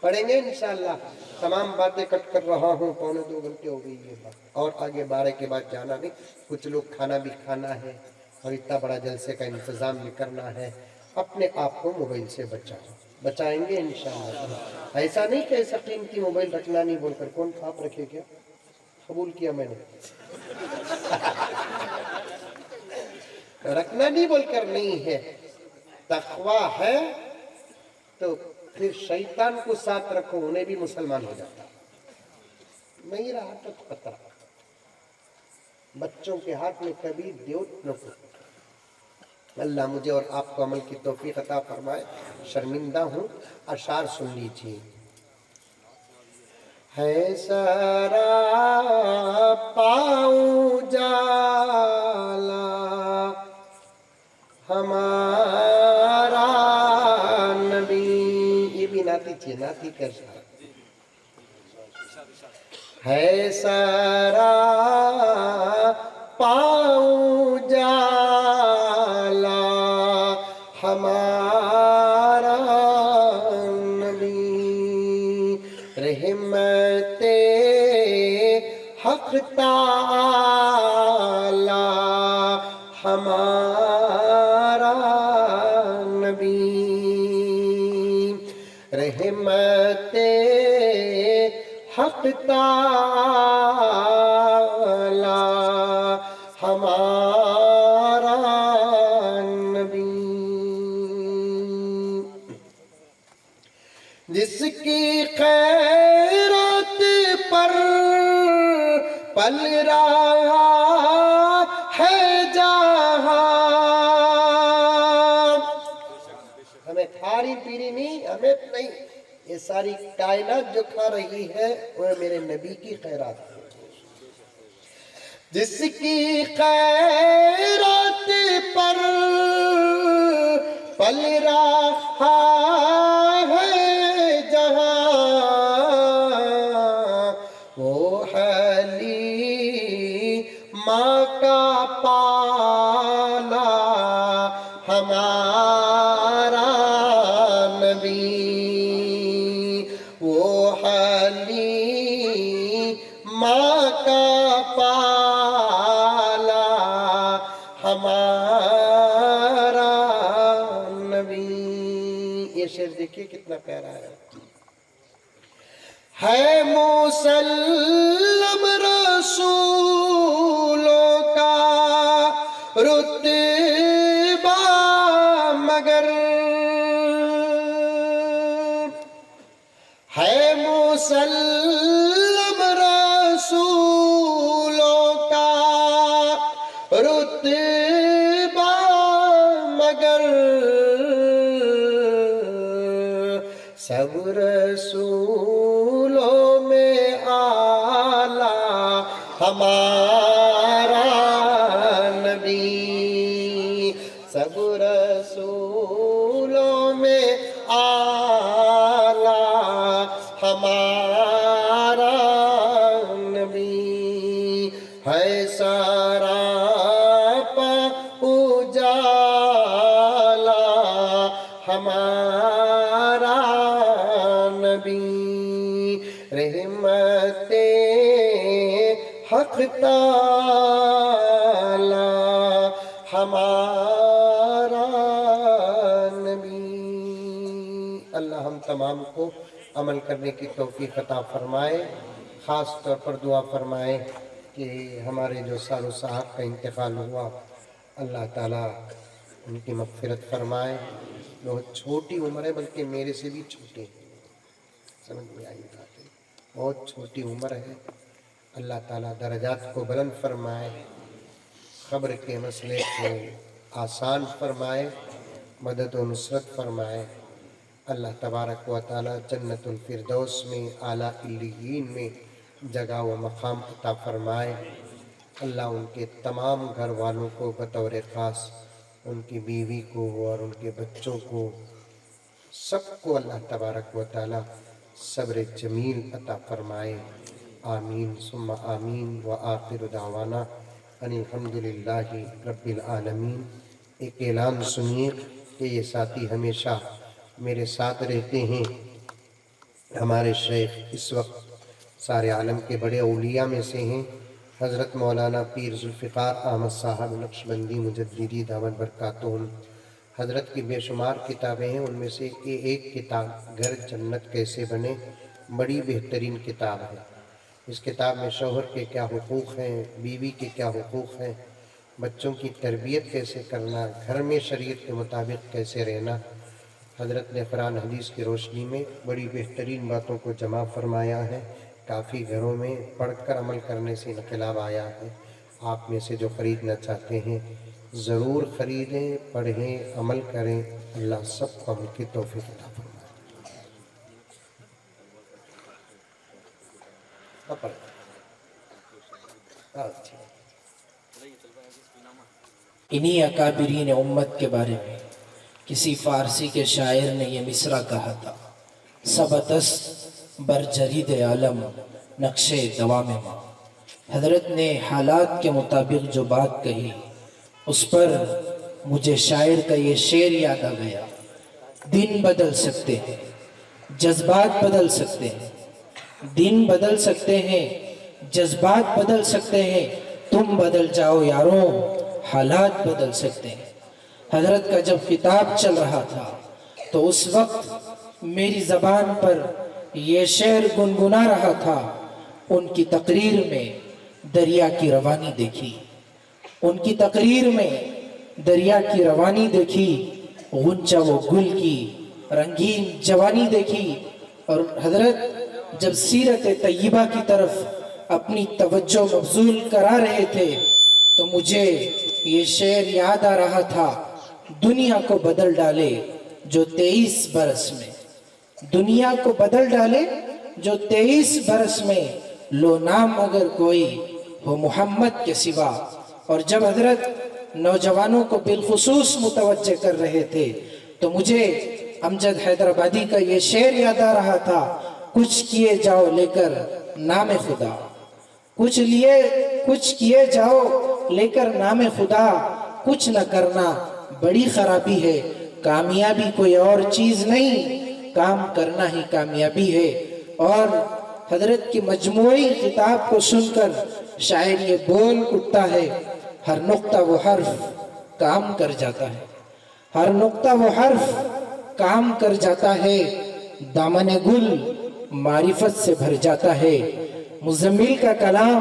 پڑھیں گے انشاءاللہ. تمام باتیں کٹ کر رہا ہوں 1.25 گھنٹے ہو گئی یہ بات اور آگے 12 کے بعد جانا نہیں. کچھ لوگ کھانا بھی کھانا ہے اور اتنا بڑا جلسے کا انتظام بھی کرنا ہے. اپنے آپ کو موبائل سے بچائیں گے انشاءاللہ. ایسا نہیں کہ ایسا قیمتی موبائل رکھنا نہیں بول کر کون خواب رکھے کیا قبول کیا میں نے رکھنا نہیں بول کر نہیں ہے. تقوی ہے تو پھر شیطان کو ساتھ رکھو انہیں بھی مسلمان ہو جاتا. نہیں رہا تو خطرہ. بچوں کے ہاتھ میں کبھی دیوت نہ کو. اللہ مجھے اور آپ کو عمل کی توفیق عطا فرمائے. شرمندہ ہوں اشعار سن لیجیے. ہے سارا پاؤں جالا ہمارا نبی. یہ بھی ناتی تھی ناتی کر ہے سارا پاؤں جالا ہمارا نبی. رحمت حق تعالی ہمارا نبی. رحمت حق تعالی ہمارا نبی. جس کی خیرات پر پل رہا ہے جہاں. ہمیں کھاری پیری نہیں ہمیں نہیں یہ ساری کائنات جو کھا رہی ہے وہ میرے نبی کی خیرات ہے. جس کی خیرات پر پل رہا ہے جہاں وہ حلی ماں کا پالا ہمارا نبی. وہ حلی ماں کا پالا ہمارا نبی. یہ شعر دیکھیے کتنا پیارا ہے مسلم رسولوں کا رتبہ مگر ہے مسلم رسولوں کا رتبہ مگر سب رسولوں میں اعلیٰ ہمارا نبی. سب رسولوں میں اعلیٰ ہمارا نبی. ہے سارا اجالا ہمارا نبی. رحمت حق تعالی ہمارا نبی. اللہ ہم تمام کو عمل کرنے کی توفیق عطا فرمائے. خاص طور پر دعا فرمائے کہ ہمارے جو سالو صاحب کا انتقال ہوا اللہ تعالیٰ ان کی مغفرت فرمائے. بہت چھوٹی عمر ہے بلکہ میرے سے بھی چھوٹی سمجھ میں آئی بات ہے. بہت چھوٹی عمر ہے. اللہ تعالیٰ درجات کو بلند فرمائے. قبر کے مسئلے کو آسان فرمائے. مدد و نصرت فرمائے. اللہ تبارک و تعالی جنت الفردوس میں اعلیٰ علیین میں جگہ و مقام عطا فرمائے۔ اللہ ان کے تمام گھر والوں کو بطور خاص ان کی بیوی کو اور ان کے بچوں کو سب کو اللہ تبارک و تعالی صبر جمیل عطا فرمائے۔ آمین ثم آمین وآخر دعوانا ان الحمدللہ رب العالمین۔ ایک اعلان سنیے کہ یہ ساتھی ہمیشہ میرے ساتھ رہتے ہیں، ہمارے شیخ اس وقت سارے عالم کے بڑے اولیاء میں سے ہیں، حضرت مولانا پیر ذوالفقار احمد صاحب نقشبندی مجددی دامت برکاتہم۔ حضرت کی بے شمار کتابیں ہیں، ان میں سے ایک کتاب گھر جنت کیسے بنے بڑی بہترین کتاب ہے۔ اس کتاب میں شوہر کے کیا حقوق ہیں، بیوی کے کیا حقوق ہیں، بچوں کی تربیت کیسے کرنا، گھر میں شریعت کے مطابق کیسے رہنا، حضرت نے قرآن حدیث کی روشنی میں بڑی بہترین باتوں کو جمع فرمایا ہے۔ کافی گھروں میں پڑھ کر عمل کرنے سے انقلاب آیا ہے۔ آپ میں سے جو خریدنا چاہتے ہیں ضرور خریدیں، پڑھیں، عمل کریں۔ اللہ سب کو عمل کی توفیق عطا فرمائے۔ انہی اکابرین امت کے بارے میں کسی فارسی کے شاعر نے یہ مصرع کہا تھا: سبتست بر جرید عالم نقش دوام ماں۔ حضرت نے حالات کے مطابق جو بات کہی اس پر مجھے شاعر کا یہ شعر یاد آ گیا: دن بدل سکتے ہیں، جذبات بدل سکتے ہیں، دن بدل سکتے ہیں، جذبات بدل سکتے ہیں، تم بدل جاؤ یاروں، حالات بدل سکتے ہیں۔ حضرت کا جب خطاب چل رہا تھا تو اس وقت میری زبان پر یہ شعر گنگنا رہا تھا: ان کی تقریر میں دریا کی روانی دیکھی، ان کی تقریر میں دریا کی روانی دیکھی، غنچہ و گل کی رنگین جوانی دیکھی۔ اور حضرت جب سیرت طیبہ کی طرف اپنی توجہ مبذول کرا رہے تھے تو مجھے یہ شعر یاد آ رہا تھا: دنیا کو بدل ڈالے جو 23 برس میں، دنیا کو بدل ڈالے جو 23 برس میں، لو نام اگر کوئی ہو محمد کے سوا۔ اور جب حضرت نوجوانوں کو بالخصوص متوجہ کر رہے تھے تو مجھے امجد حیدرآبادی کا یہ شعر یاد آ رہا تھا: کچھ کیے جاؤ لے کر نام خدا، کچھ کیے جاؤ لے کر نام خدا، کچھ نہ کرنا بڑی خرابی ہے، کامیابی کوئی اور چیز نہیں، کام کرنا ہی کامیابی ہے۔ اور حضرت کی مجموعی خطاب کو سن کر شاعر یہ بول اٹھتا ہے: ہر نقطہ و حرف کام کر جاتا ہے، ہر نقطہ و حرف کام کر جاتا ہے، دامن گل معرفت سے بھر جاتا ہے۔ مزمل کا کلام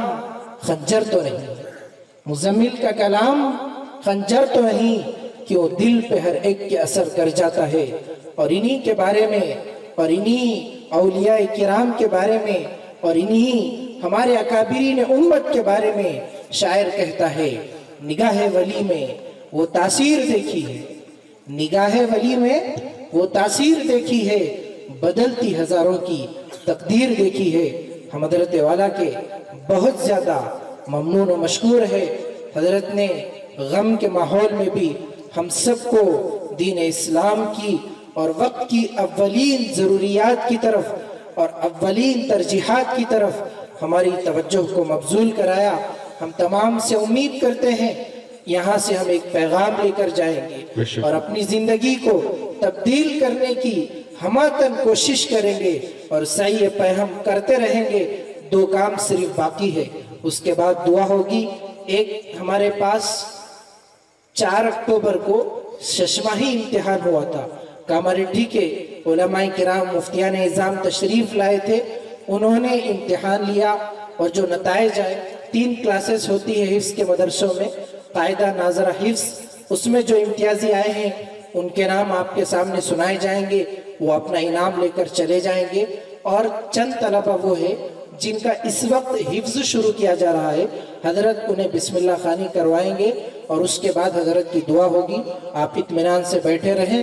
خنجر تو نہیں، مزمل کا کلام خنجر تو نہیں، کیوں دل پہ ہر ایک کے اثر کر جاتا ہے۔ اور انہی کے بارے میں، اور انہی اولیاء کرام کے بارے میں، اور انہی ہمارے اکابرین امت کے بارے میں شاعر کہتا ہے: نگاہ ولی میں وہ تاثیر دیکھی ہے، نگاہ ولی میں وہ تاثیر دیکھی ہے، بدلتی ہزاروں کی تقدیر دیکھی ہے۔ ہم حضرت والا کے بہت زیادہ ممنون و مشکور ہے۔ حضرت نے غم کے ماحول میں بھی ہم سب کو دین اسلام کی اور وقت کی اولین ضروریات کی طرف اور اولین ترجیحات کی طرف ہماری توجہ کو مبذول کرایا۔ ہم تمام سے امید کرتے ہیں یہاں سے ہم ایک پیغام لے کر جائیں گے اور اپنی زندگی کو تبدیل کرنے کی ہماتن کوشش کریں گے اور صحیح پیغام کرتے رہیں گے۔ دو کام صرف باقی ہے، اس کے بعد دعا ہوگی۔ ایک ہمارے پاس 4 اکتوبر کو ششماہی امتحان ہوا تھا، کاماریڈی کے علماء کرام مفتیان اعظام تشریف لائے تھے، انہوں نے امتحان لیا اور جو نتائج آئے، 3 کلاسز ہوتی ہے حفظ کے مدرسوں میں، قاعدہ ناظرہ حفظ، اس میں جو امتیازی آئے ہیں ان کے نام آپ کے سامنے سنائے جائیں گے، وہ اپنا انعام لے کر چلے جائیں گے۔ اور چند طلبہ وہ ہے جن کا اس وقت حفظ شروع کیا جا رہا ہے، حضرت انہیں بسم اللہ خوانی کروائیں گے اور اس کے بعد حضرت کی دعا ہوگی۔ آپ اطمینان سے بیٹھے رہیں،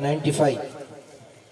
95।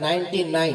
99।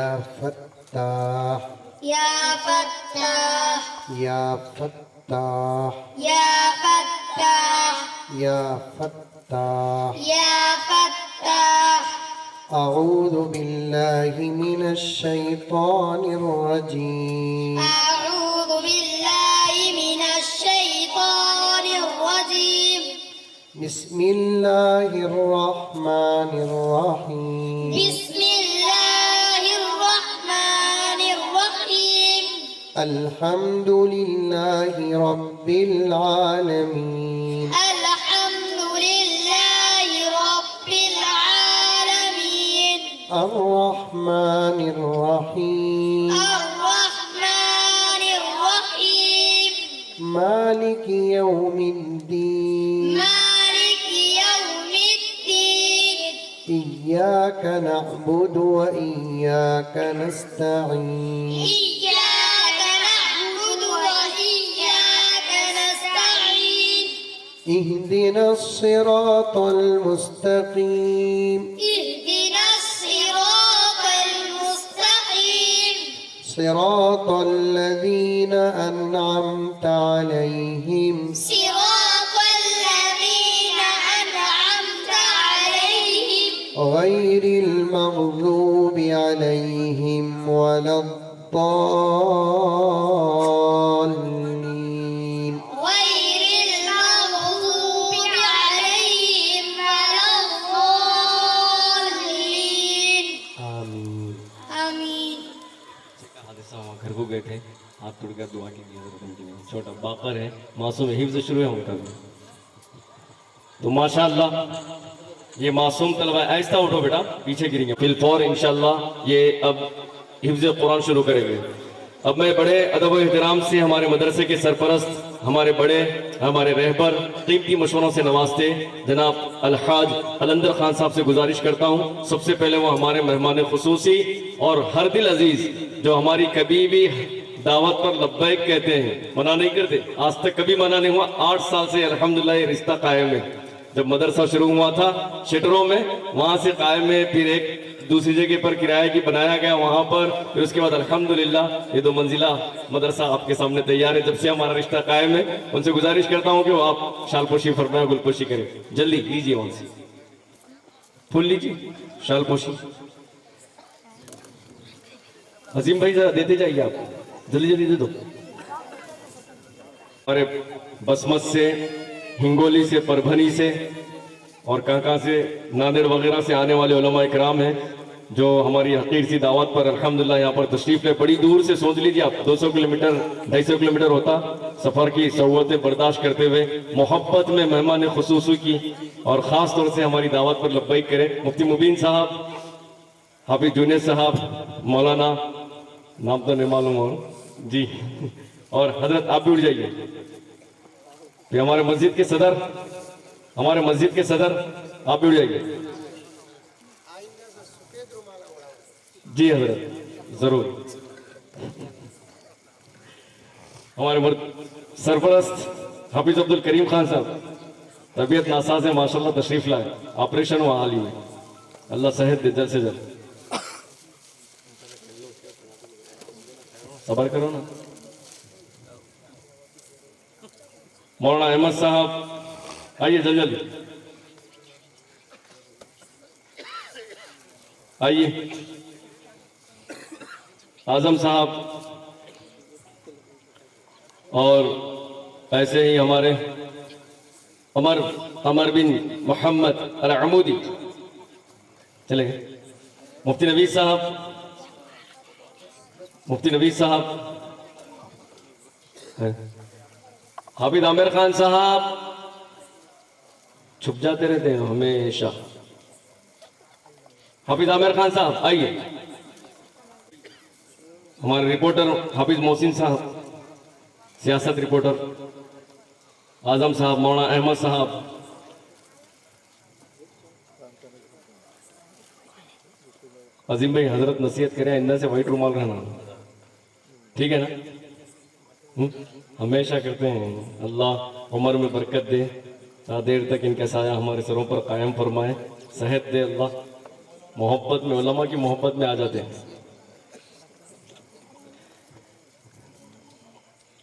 یا فتاح یا فتاح یا فتاح یا فتاح یا فتاح یا فتاح اعوذ باللہ من الشیطان الرجیم اعوذ باللہ من الشیطان الرجیم بسم اللہ الرحمن الرحیم بسم اللہ الرحمن الرحیم الحمد للہ رب العالمین الحمد للہ رب العالمین الرحمن الرحیم الرحمن الرحیم مالک یوم الدین مالک یوم الدین إياك نعبد وإياك نستعين إياك نعبد وإياك نستعين اهدنا الصراط المستقيم اهدنا الصراط المستقيم صراط الذين أنعمت عليهم صراط الذين أنعمت عليهم غير المغضوب عليهم ولا الضالين غير المغضوب عليهم ولا الضالين آمين آمين حادثہ ہوا گھر کو گئے تھے ہاتھ ٹوٹ کر دعا کی حضرت ان کے لیے چھوٹا باقر ہے معصوم حفظ شروع ہے ان کا بھی تو ماشاءاللہ یہ معصوم طلبہ آہستہ اٹھو بیٹا پیچھے گریں گے فل فور انشاءاللہ یہ اب حفظ قرآن شروع کریں گے اب میں بڑے ادب و احترام سے ہمارے مدرسے کے سرپرست ہمارے بڑے ہمارے رہبر قیمتی مشوروں سے نوازتے جناب الحاج علندر خان صاحب سے گزارش کرتا ہوں سب سے پہلے وہ ہمارے مہمان خصوصی اور ہر دل عزیز جو ہماری کبھی بھی دعوت پر لبیک کہتے ہیں منع نہیں کرتے آج تک کبھی منع نہیں ہوا 8 سال سے الحمدللہ یہ رشتہ قائم ہے جب مدرسہ شروع ہوا تھا شٹروں میں وہاں سے قائم ہے پھر ایک دوسری جگہ پر کرایہ کی بنایا گیا وہاں پر پھر اس کے بعد الحمدللہ یہ 2 منزلہ مدرسہ آپ کے سامنے تیار ہے جب سے ہمارا رشتہ قائم ہے ان سے گزارش کرتا ہوں کہ وہ آپ شال پوشی فرمائیں گل پوشی کریں جلدی لیجیے وہاں سے پھول لیجیے شال پوشی عظیم بھائی ذرا دیتے جائیے آپ جلدی جلدی دے دو ہمارے بسمت سے ہنگولی سے پربھنی سے اور کہاں سے نادر وغیرہ سے آنے والے علماء اکرام ہیں جو ہماری حقیر سی دعوت پر الحمدللہ یہاں پر تشریف لے بڑی دور سے سوچ لیجیے آپ 200 کلومیٹر 250 کلومیٹر ہوتا سفر کی صعوبتیں برداشت کرتے ہوئے محبت میں مہمان خصوصی کی اور خاص طور سے ہماری دعوت پر لبیک کرے مفتی مبین صاحب حافظ جنید صاحب مولانا نام تو نہیں معلوم ہو جی اور حضرت آپ بھی اٹھ جائیے پھر ہمارے مسجد کے صدر آپ بھی اٹھ جائیے جی حضرت ضرور ہمارے سرپرست حافظ عبد الکریم خان صاحب طبیعت ناساز ہے ماشاءاللہ تشریف لائے آپریشن ہوا حال ہی میں اللہ صحت دے جلد سے جلد صبر کرو نا مولانا احمد صاحب آئیے جلد آئیے اعظم صاحب اور ایسے ہی ہمارے عمر بن محمد العمودی چلے گئے مفتی نوید صاحب حافظ عامر خان صاحب چھپ جاتے رہتے ہیں ہمیشہ حافظ عامر خان صاحب آئیے ہمارے رپورٹر حافظ محسن صاحب سیاست رپورٹر اعظم صاحب مولانا احمد صاحب عظیم بھائی حضرت نصیحت کرے آئندہ سے وائٹ رومال رہنا ٹھیک ہے نا ہمیشہ کرتے ہیں اللہ عمر میں برکت دے تا دیر تک ان کا سایہ ہمارے سروں پر قائم فرمائے صحت دے اللہ محبت میں علماء کی محبت میں آ جاتے ہیں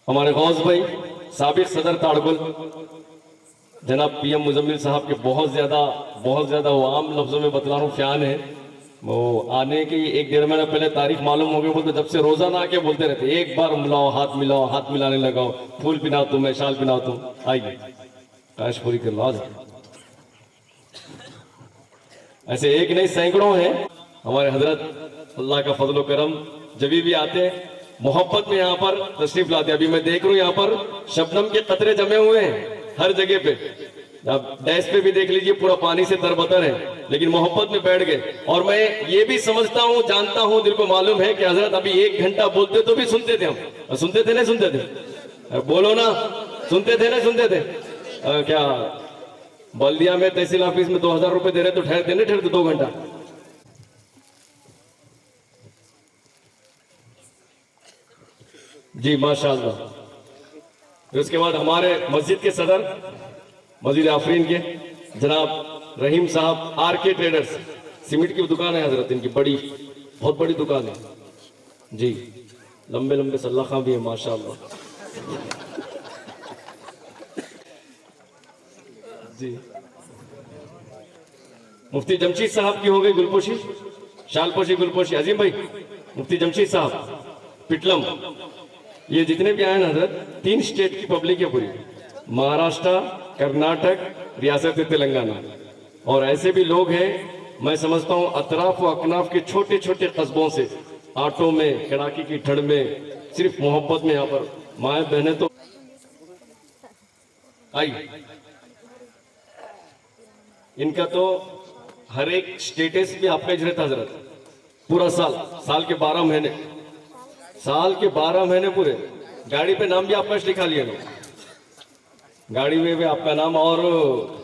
ہمارے غوث بھائی سابق صدر تاڑگل جناب پی ایم مزمل صاحب کے بہت زیادہ وہ عام لفظوں میں بتلا رہا ہوں فیان ہے. وہ آنے کی 1-1.5 مہینہ پہلے تاریخ معلوم ہو گئی، بولتے جب سے روزانہ آ کے بولتے رہتے ایک بار ملاؤ، ہاتھ ملانے لگاؤ، پھول پہناؤ تمہیں، شال پہناؤ تم. آئیے کاش پوری کر لو. ایسے ایک نہیں سینکڑوں ہیں ہمارے حضرت، اللہ کا فضل و کرم، جب بھی آتے محبت میں یہاں پر تشریف لاتے. ابھی میں دیکھ رہا ہوں یہاں پر شبنم کے قطرے جمے ہوئے ہیں ہر جگہ پہ. اب ڈیس پہ بھی دیکھ لیجئے پورا پانی سے تربتر ہے، لیکن محبت میں بیٹھ گئے. اور میں یہ بھی سمجھتا ہوں، جانتا ہوں، دل کو معلوم ہے کہ حضرت ابھی 1 گھنٹہ بولتے تو بھی سنتے تھے ہم. سنتے تھے نہیں سنتے تھے؟ بولو نا، سنتے تھے نہیں سنتے تھے؟ کیا بلدیہ میں تحصیل آفس میں 2000 روپے دے رہے تو ٹھہرتے نہیں ٹھہرتے 2 گھنٹہ؟ جی ماشاءاللہ. پھر اس کے بعد ہمارے مسجد کے صدر، مسجد آفرین کے جناب رحیم صاحب، آر کے ٹریڈرز، سیمنٹ کی دکان ہے حضرت ان کی، بہت بڑی دکان ہے جی. لمبے سلاخاں بھی ہیں ماشاءاللہ جی. مفتی جمشید صاحب کی ہو گئی گلپوشی، شال پوشی گلپوشی. عظیم بھائی مفتی جمشید صاحب پٹلم، یہ جتنے بھی آئے نا حضرت 3 اسٹیٹ کی پبلک ہے پوری، مہاراشٹر، کرناٹک، ریاست تلنگانہ. اور ایسے بھی لوگ ہیں میں سمجھتا ہوں اطراف و اکناف کے چھوٹے چھوٹے قصبوں سے، آٹوں میں، کڑاکی کی ٹھنڈ میں، صرف محبت میں یہاں پر مائیں بہنیں تو آئی. ان کا تو ہر ایک سٹیٹس بھی آپ کا اجرت حضرت، پورا سال کے 12 مہینے، پورے. گاڑی پہ نام بھی آپ کا لکھا لیا نا، گاڑی میں بھی آپ کا نام. اور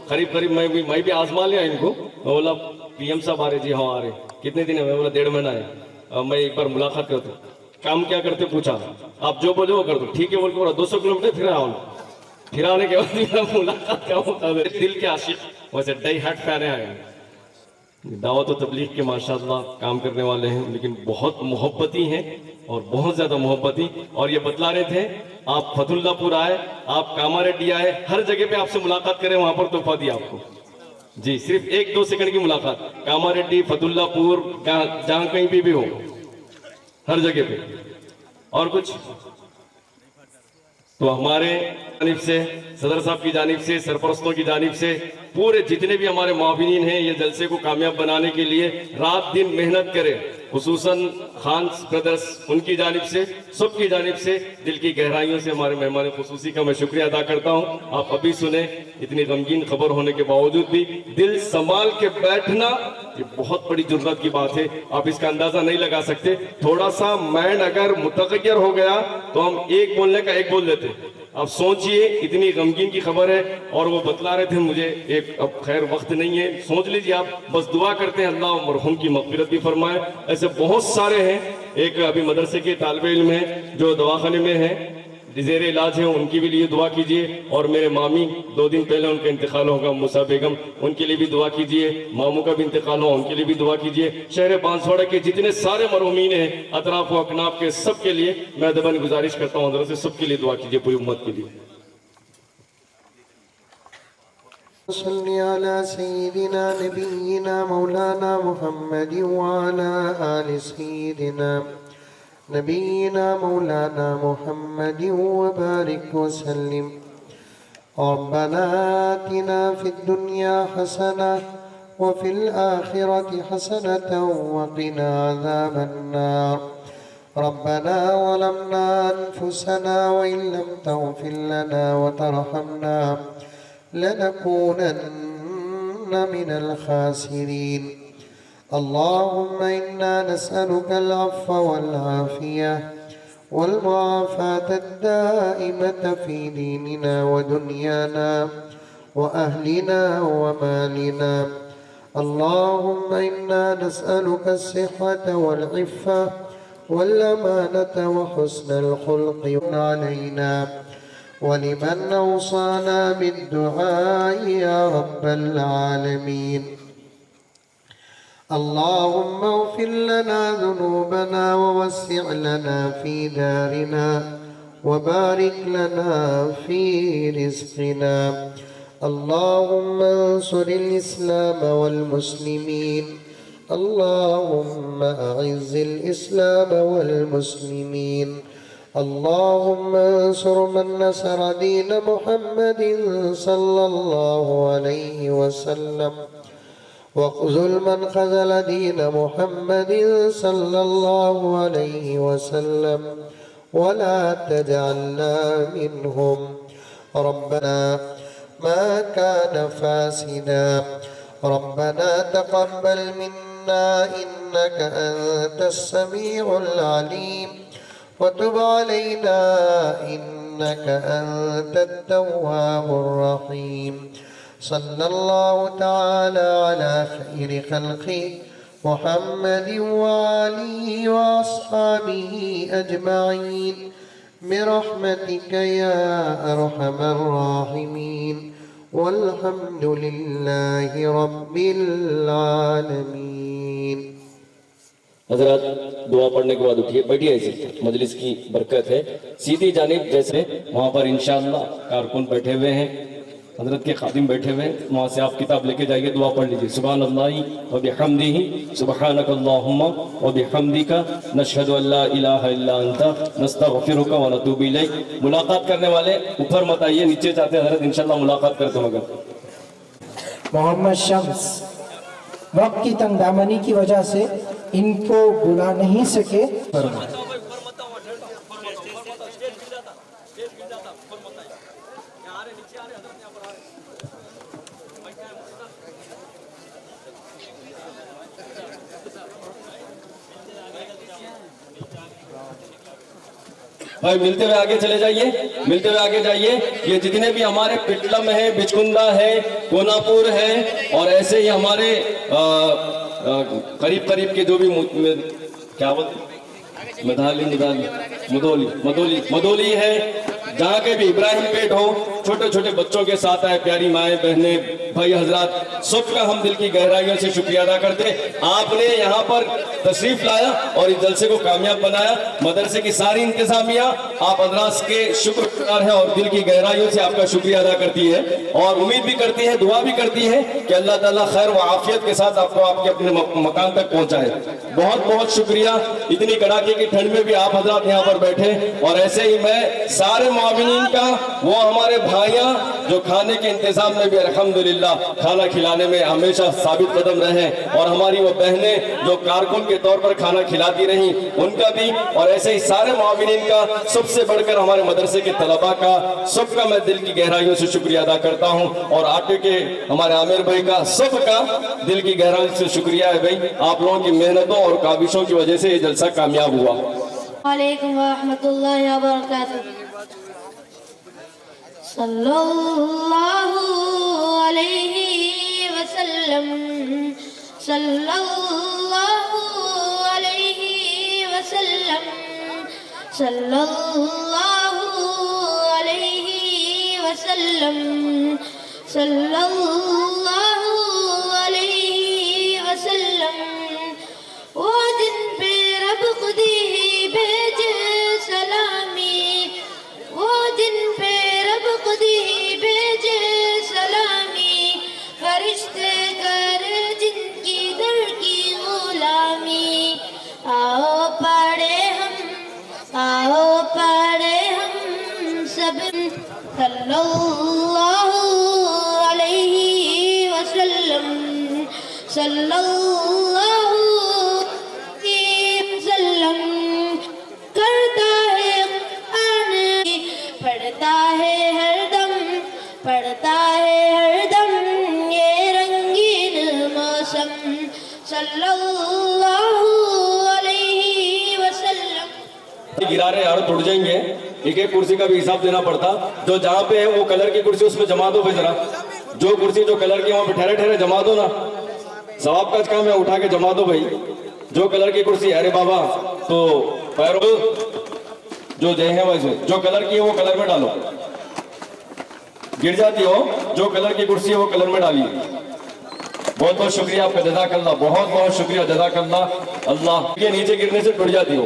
قریب میں بھی آزما لیا ان کو. میں بولا پی ایم صاحب آ رہے؟ جی ہاں آ رہے. کتنے دن ہے؟ میں بولا 1.5 مہینہ ہے. میں ایک بار ملاقات کرتا ہوں. کام کیا کرتے پوچھا، آپ جو بولے وہ کر دو. ٹھیک ہے بول کے 200 کلومیٹر پھر آؤں. پھر آنے کے بعد ملاقات کا ہوتا ہے. دل کے عاشق، ویسے ڈائی ہارٹ فین ہے. دعوت و تبلیغ کے ماشاءاللہ کام کرنے والے ہیں، لیکن بہت محبتی ہیں اور بہت زیادہ محبتی. اور یہ بتلا رہے تھے آپ فتح اللہ پور آئے، آپ کاما ریڈی آئے، ہر جگہ پہ آپ سے ملاقات کریں، وہاں پر تحفہ دیا آپ کو جی. صرف 1-2 سیکنڈ کی ملاقات، کاما ریڈی، فتح اللہ پور، جہاں کہیں بھی ہو، ہر جگہ پہ. اور کچھ تو ہمارے جانب سے، صدر صاحب کی جانب سے، سرپرستوں کی جانب سے، پورے جتنے بھی ہمارے معاونین ہیں یہ جلسے کو کامیاب بنانے کے لیے رات دن محنت کرے، خصوصاً خان برادرز، ان کی جانب سے، سب کی جانب سے دل کی گہرائیوں سے ہمارے مہمان خصوصی کا میں شکریہ ادا کرتا ہوں. آپ ابھی سنیں، اتنی غمگین خبر ہونے کے باوجود بھی دل سنبھال کے بیٹھنا یہ بہت بڑی جرات کی بات ہے. آپ اس کا اندازہ نہیں لگا سکتے. تھوڑا سا مائنڈ اگر متغیر ہو گیا تو ہم ایک بولنے کا ایک بول دیتے. آپ سوچئے اتنی غمگین کی خبر ہے. اور وہ بتلا رہے تھے مجھے، اب خیر وقت نہیں ہے، سوچ لیجئے آپ، بس دعا کرتے ہیں اللہ مرحوم کی مغفرت بھی فرمائے. ایسے بہت سارے ہیں. ایک ابھی مدرسے کے طالب علم ہیں جو دواخانے میں ہیں، زیر علاج ہیں، ان کی بھی لیے دعا کیجئے. اور میرے مامی 2 دن پہلے ان کا انتقال ہوگا، موسیٰ بیگم، ان کے لیے بھی دعا کیجئے. ماموں کا بھی انتقال ہوا، ان کے لیے بھی دعا کیجئے. شہر بانسواڑہ کے جتنے سارے مرحومین ہیں، اطراف و اکناف کے، سب کے لیے میں ادباً گزارش کرتا ہوں حضرت سے سب کے لیے دعا کیجئے، پوری امت کے لیے. صلی علی سیدنا نبینا مولانا محمد وعلا آل سیدنا نبینا مولانا محمد وبارک وسلم. ربنا آتنا فی الدنیا حسنہ وفی الآخرة حسنة وقنا عذاب النار. ربنا ظلمنا أنفسنا وإن لم تغفر لنا وترحمنا لنكونن من الخاسرين. اللهم إنا نسألك العفو والعافية والمعافاة الدائمة في ديننا ودنيانا وأهلنا ومالنا. اللهم إنا نسألك الصحة والعفة والأمانة وحسن الخلق علينا ولمن أوصانا بالدعاء يا رب العالمين. اللهم اغفر لنا ذنوبنا ووسع لنا في دارنا وبارك لنا في رزقنا. اللهم انصر الإسلام والمسلمين. اللهم أعز الإسلام والمسلمين. اللهم انصر من نصر دين محمد صلى الله عليه وسلم، واخذل من خذل دين محمد صلى الله عليه وسلم، ولا تجعلنا منهم. ربنا ما كان فاسدا، ربنا تقبل منا إنك أنت السميع العليم، وتب علينا إنك أنت التواب الرحيم. صلى الله تعالى على خير خلقه محمد وآله وأصحابه أجمعين برحمتك يا أرحم الراحمين، والحمد لله رب العالمین. حضرات دعا پڑھنے کے بعد اٹھیے بیٹھیے. ایسے مجلس کی برکت ہے. سیدھی جانب جیسے وہاں پر انشاءاللہ کارکن بیٹھے ہوئے ہیں، حضرت کے خادم بیٹھے ہوئے ہیں، وہاں سے آپ کتاب لے کے جائیے، دعا پڑھ لیجیے. سبحان اللہ و بحمدہ سبحانک اللہم و بحمدک نشہد ان لا الہ الا انت نستغفرک و نتوب الیک. ملاقات کرنے والے اوپر مت آئیے، نیچے جاتے ہیں حضرت انشاءاللہ ملاقات کرتے ہیں. مگر محمد شمس وقت کی تنگ دامنی کی وجہ سے ان کو بلا نہیں سکے. بھائی ملتے ہوئے آگے چلے جائیے، ملتے ہوئے آگے جائیے. یہ جتنے بھی ہمارے پٹلم ہے، بچکندہ ہے، کوناپور ہے، اور ایسے ہی ہمارے قریب قریب کے جو بھی کیا بولتے مدولی ہے، جہاں کے بھی ابراہیم پیٹ ہو، چھوٹے چھوٹے بچوں کے ساتھ آئے، پیاری مائیں بہنیں بھائی حضرات، سب کا ہم دل کی گہرائیوں سے شکریہ ادا کرتے. آپ نے یہاں پر تشریف لایا اور اس جلسے کو کامیاب بنایا. مدرسے کی ساری انتظامیہ آپ حضرات کے شکر گزار ہے اور دل کی گہرائیوں سے آپ کا شکریہ ادا کرتی ہے، اور امید بھی کرتی ہے، دعا بھی کرتی ہے کہ اللہ تعالیٰ خیر و عافیت کے ساتھ آپ کو آپ کے اپنے مکان تک پہنچائے. بہت بہت شکریہ. اتنی کڑاکے کی ٹھنڈ میں بھی آپ حضرات یہاں پر بیٹھے. اور ایسے ہی میں سارے معاونین کا، وہ ہمارے بھائیاں جو کھانے کے انتظام میں بھی الحمدللہ کھانا کھلانے میں ہمیشہ ثابت قدم رہے، اور ہماری وہ بہنیں جو کارکن کے طور پر کھانا کھلاتی رہیں، ان کا بھی، اور ایسے ہی سارے معاونین کا، سب سے بڑھ کر ہمارے مدرسے کے طلباء کا، سب کا میں دل کی گہرائیوں سے شکریہ ادا کرتا ہوں. اور آٹے کے ہمارے عامر بھائی کا، سب کا دل کی گہرائیوں سے شکریہ ہے. بھائی آپ لوگوں کی محنتوں اور کاوشوں کی وجہ سے یہ جلسہ کامیاب ہوا. وعلیکم ورحمۃ اللہ وبرکاتہ. صلی اللہ علیہ وسلم، صلی اللہ علیہ وسلم، صلی اللہ علیہ وسلم، صلی اللہ علیہ وسلم. وہ دن پہ رب خود ہی بھیجے سلامی، وہ دن پہ رب خود ہی بھیجے سلامی، فرشتے کر جن کی در کی غلامی. آؤ پڑھے ہم، آؤ پڑھے ہم سب صلی اللہ علیہ وسلم، صلی اللہ علیہ وسلم. کرتا ہے قرآن، پڑھتا ہے ہر دم، پڑھتا ہے ہر دم یہ رنگین موسم. صلی اللہ علیہ وسلم. گرا رہے یار، ٹوٹ جائیں گے. ایک ایک کرسی کا بھی حساب دینا پڑتا. جو جہاں پہ ہے وہ کلر کی کرسی اس پہ جما دو بھائی ذرا. جو کرسی جو کلر کی وہاں پہ ٹھہرے ٹھہرے جما دو نا. ثواب کا کام ہے، اٹھا کے جما دو بھائی. جو کلر کی کرسی، ارے بابا تو پیرو جو جے ہیں ویسے جو کلر کی ہے وہ کلر میں ڈالو. گر جاتی ہو، جو کلر کی کرسی ہے وہ کلر میں ڈالیے. بہت بہت شکریہ آپ کا، جزاک اللہ. بہت بہت شکریہ، جزاک اللہ. اللہ کے نیچے گرنے سے ٹوٹ جاتی ہو.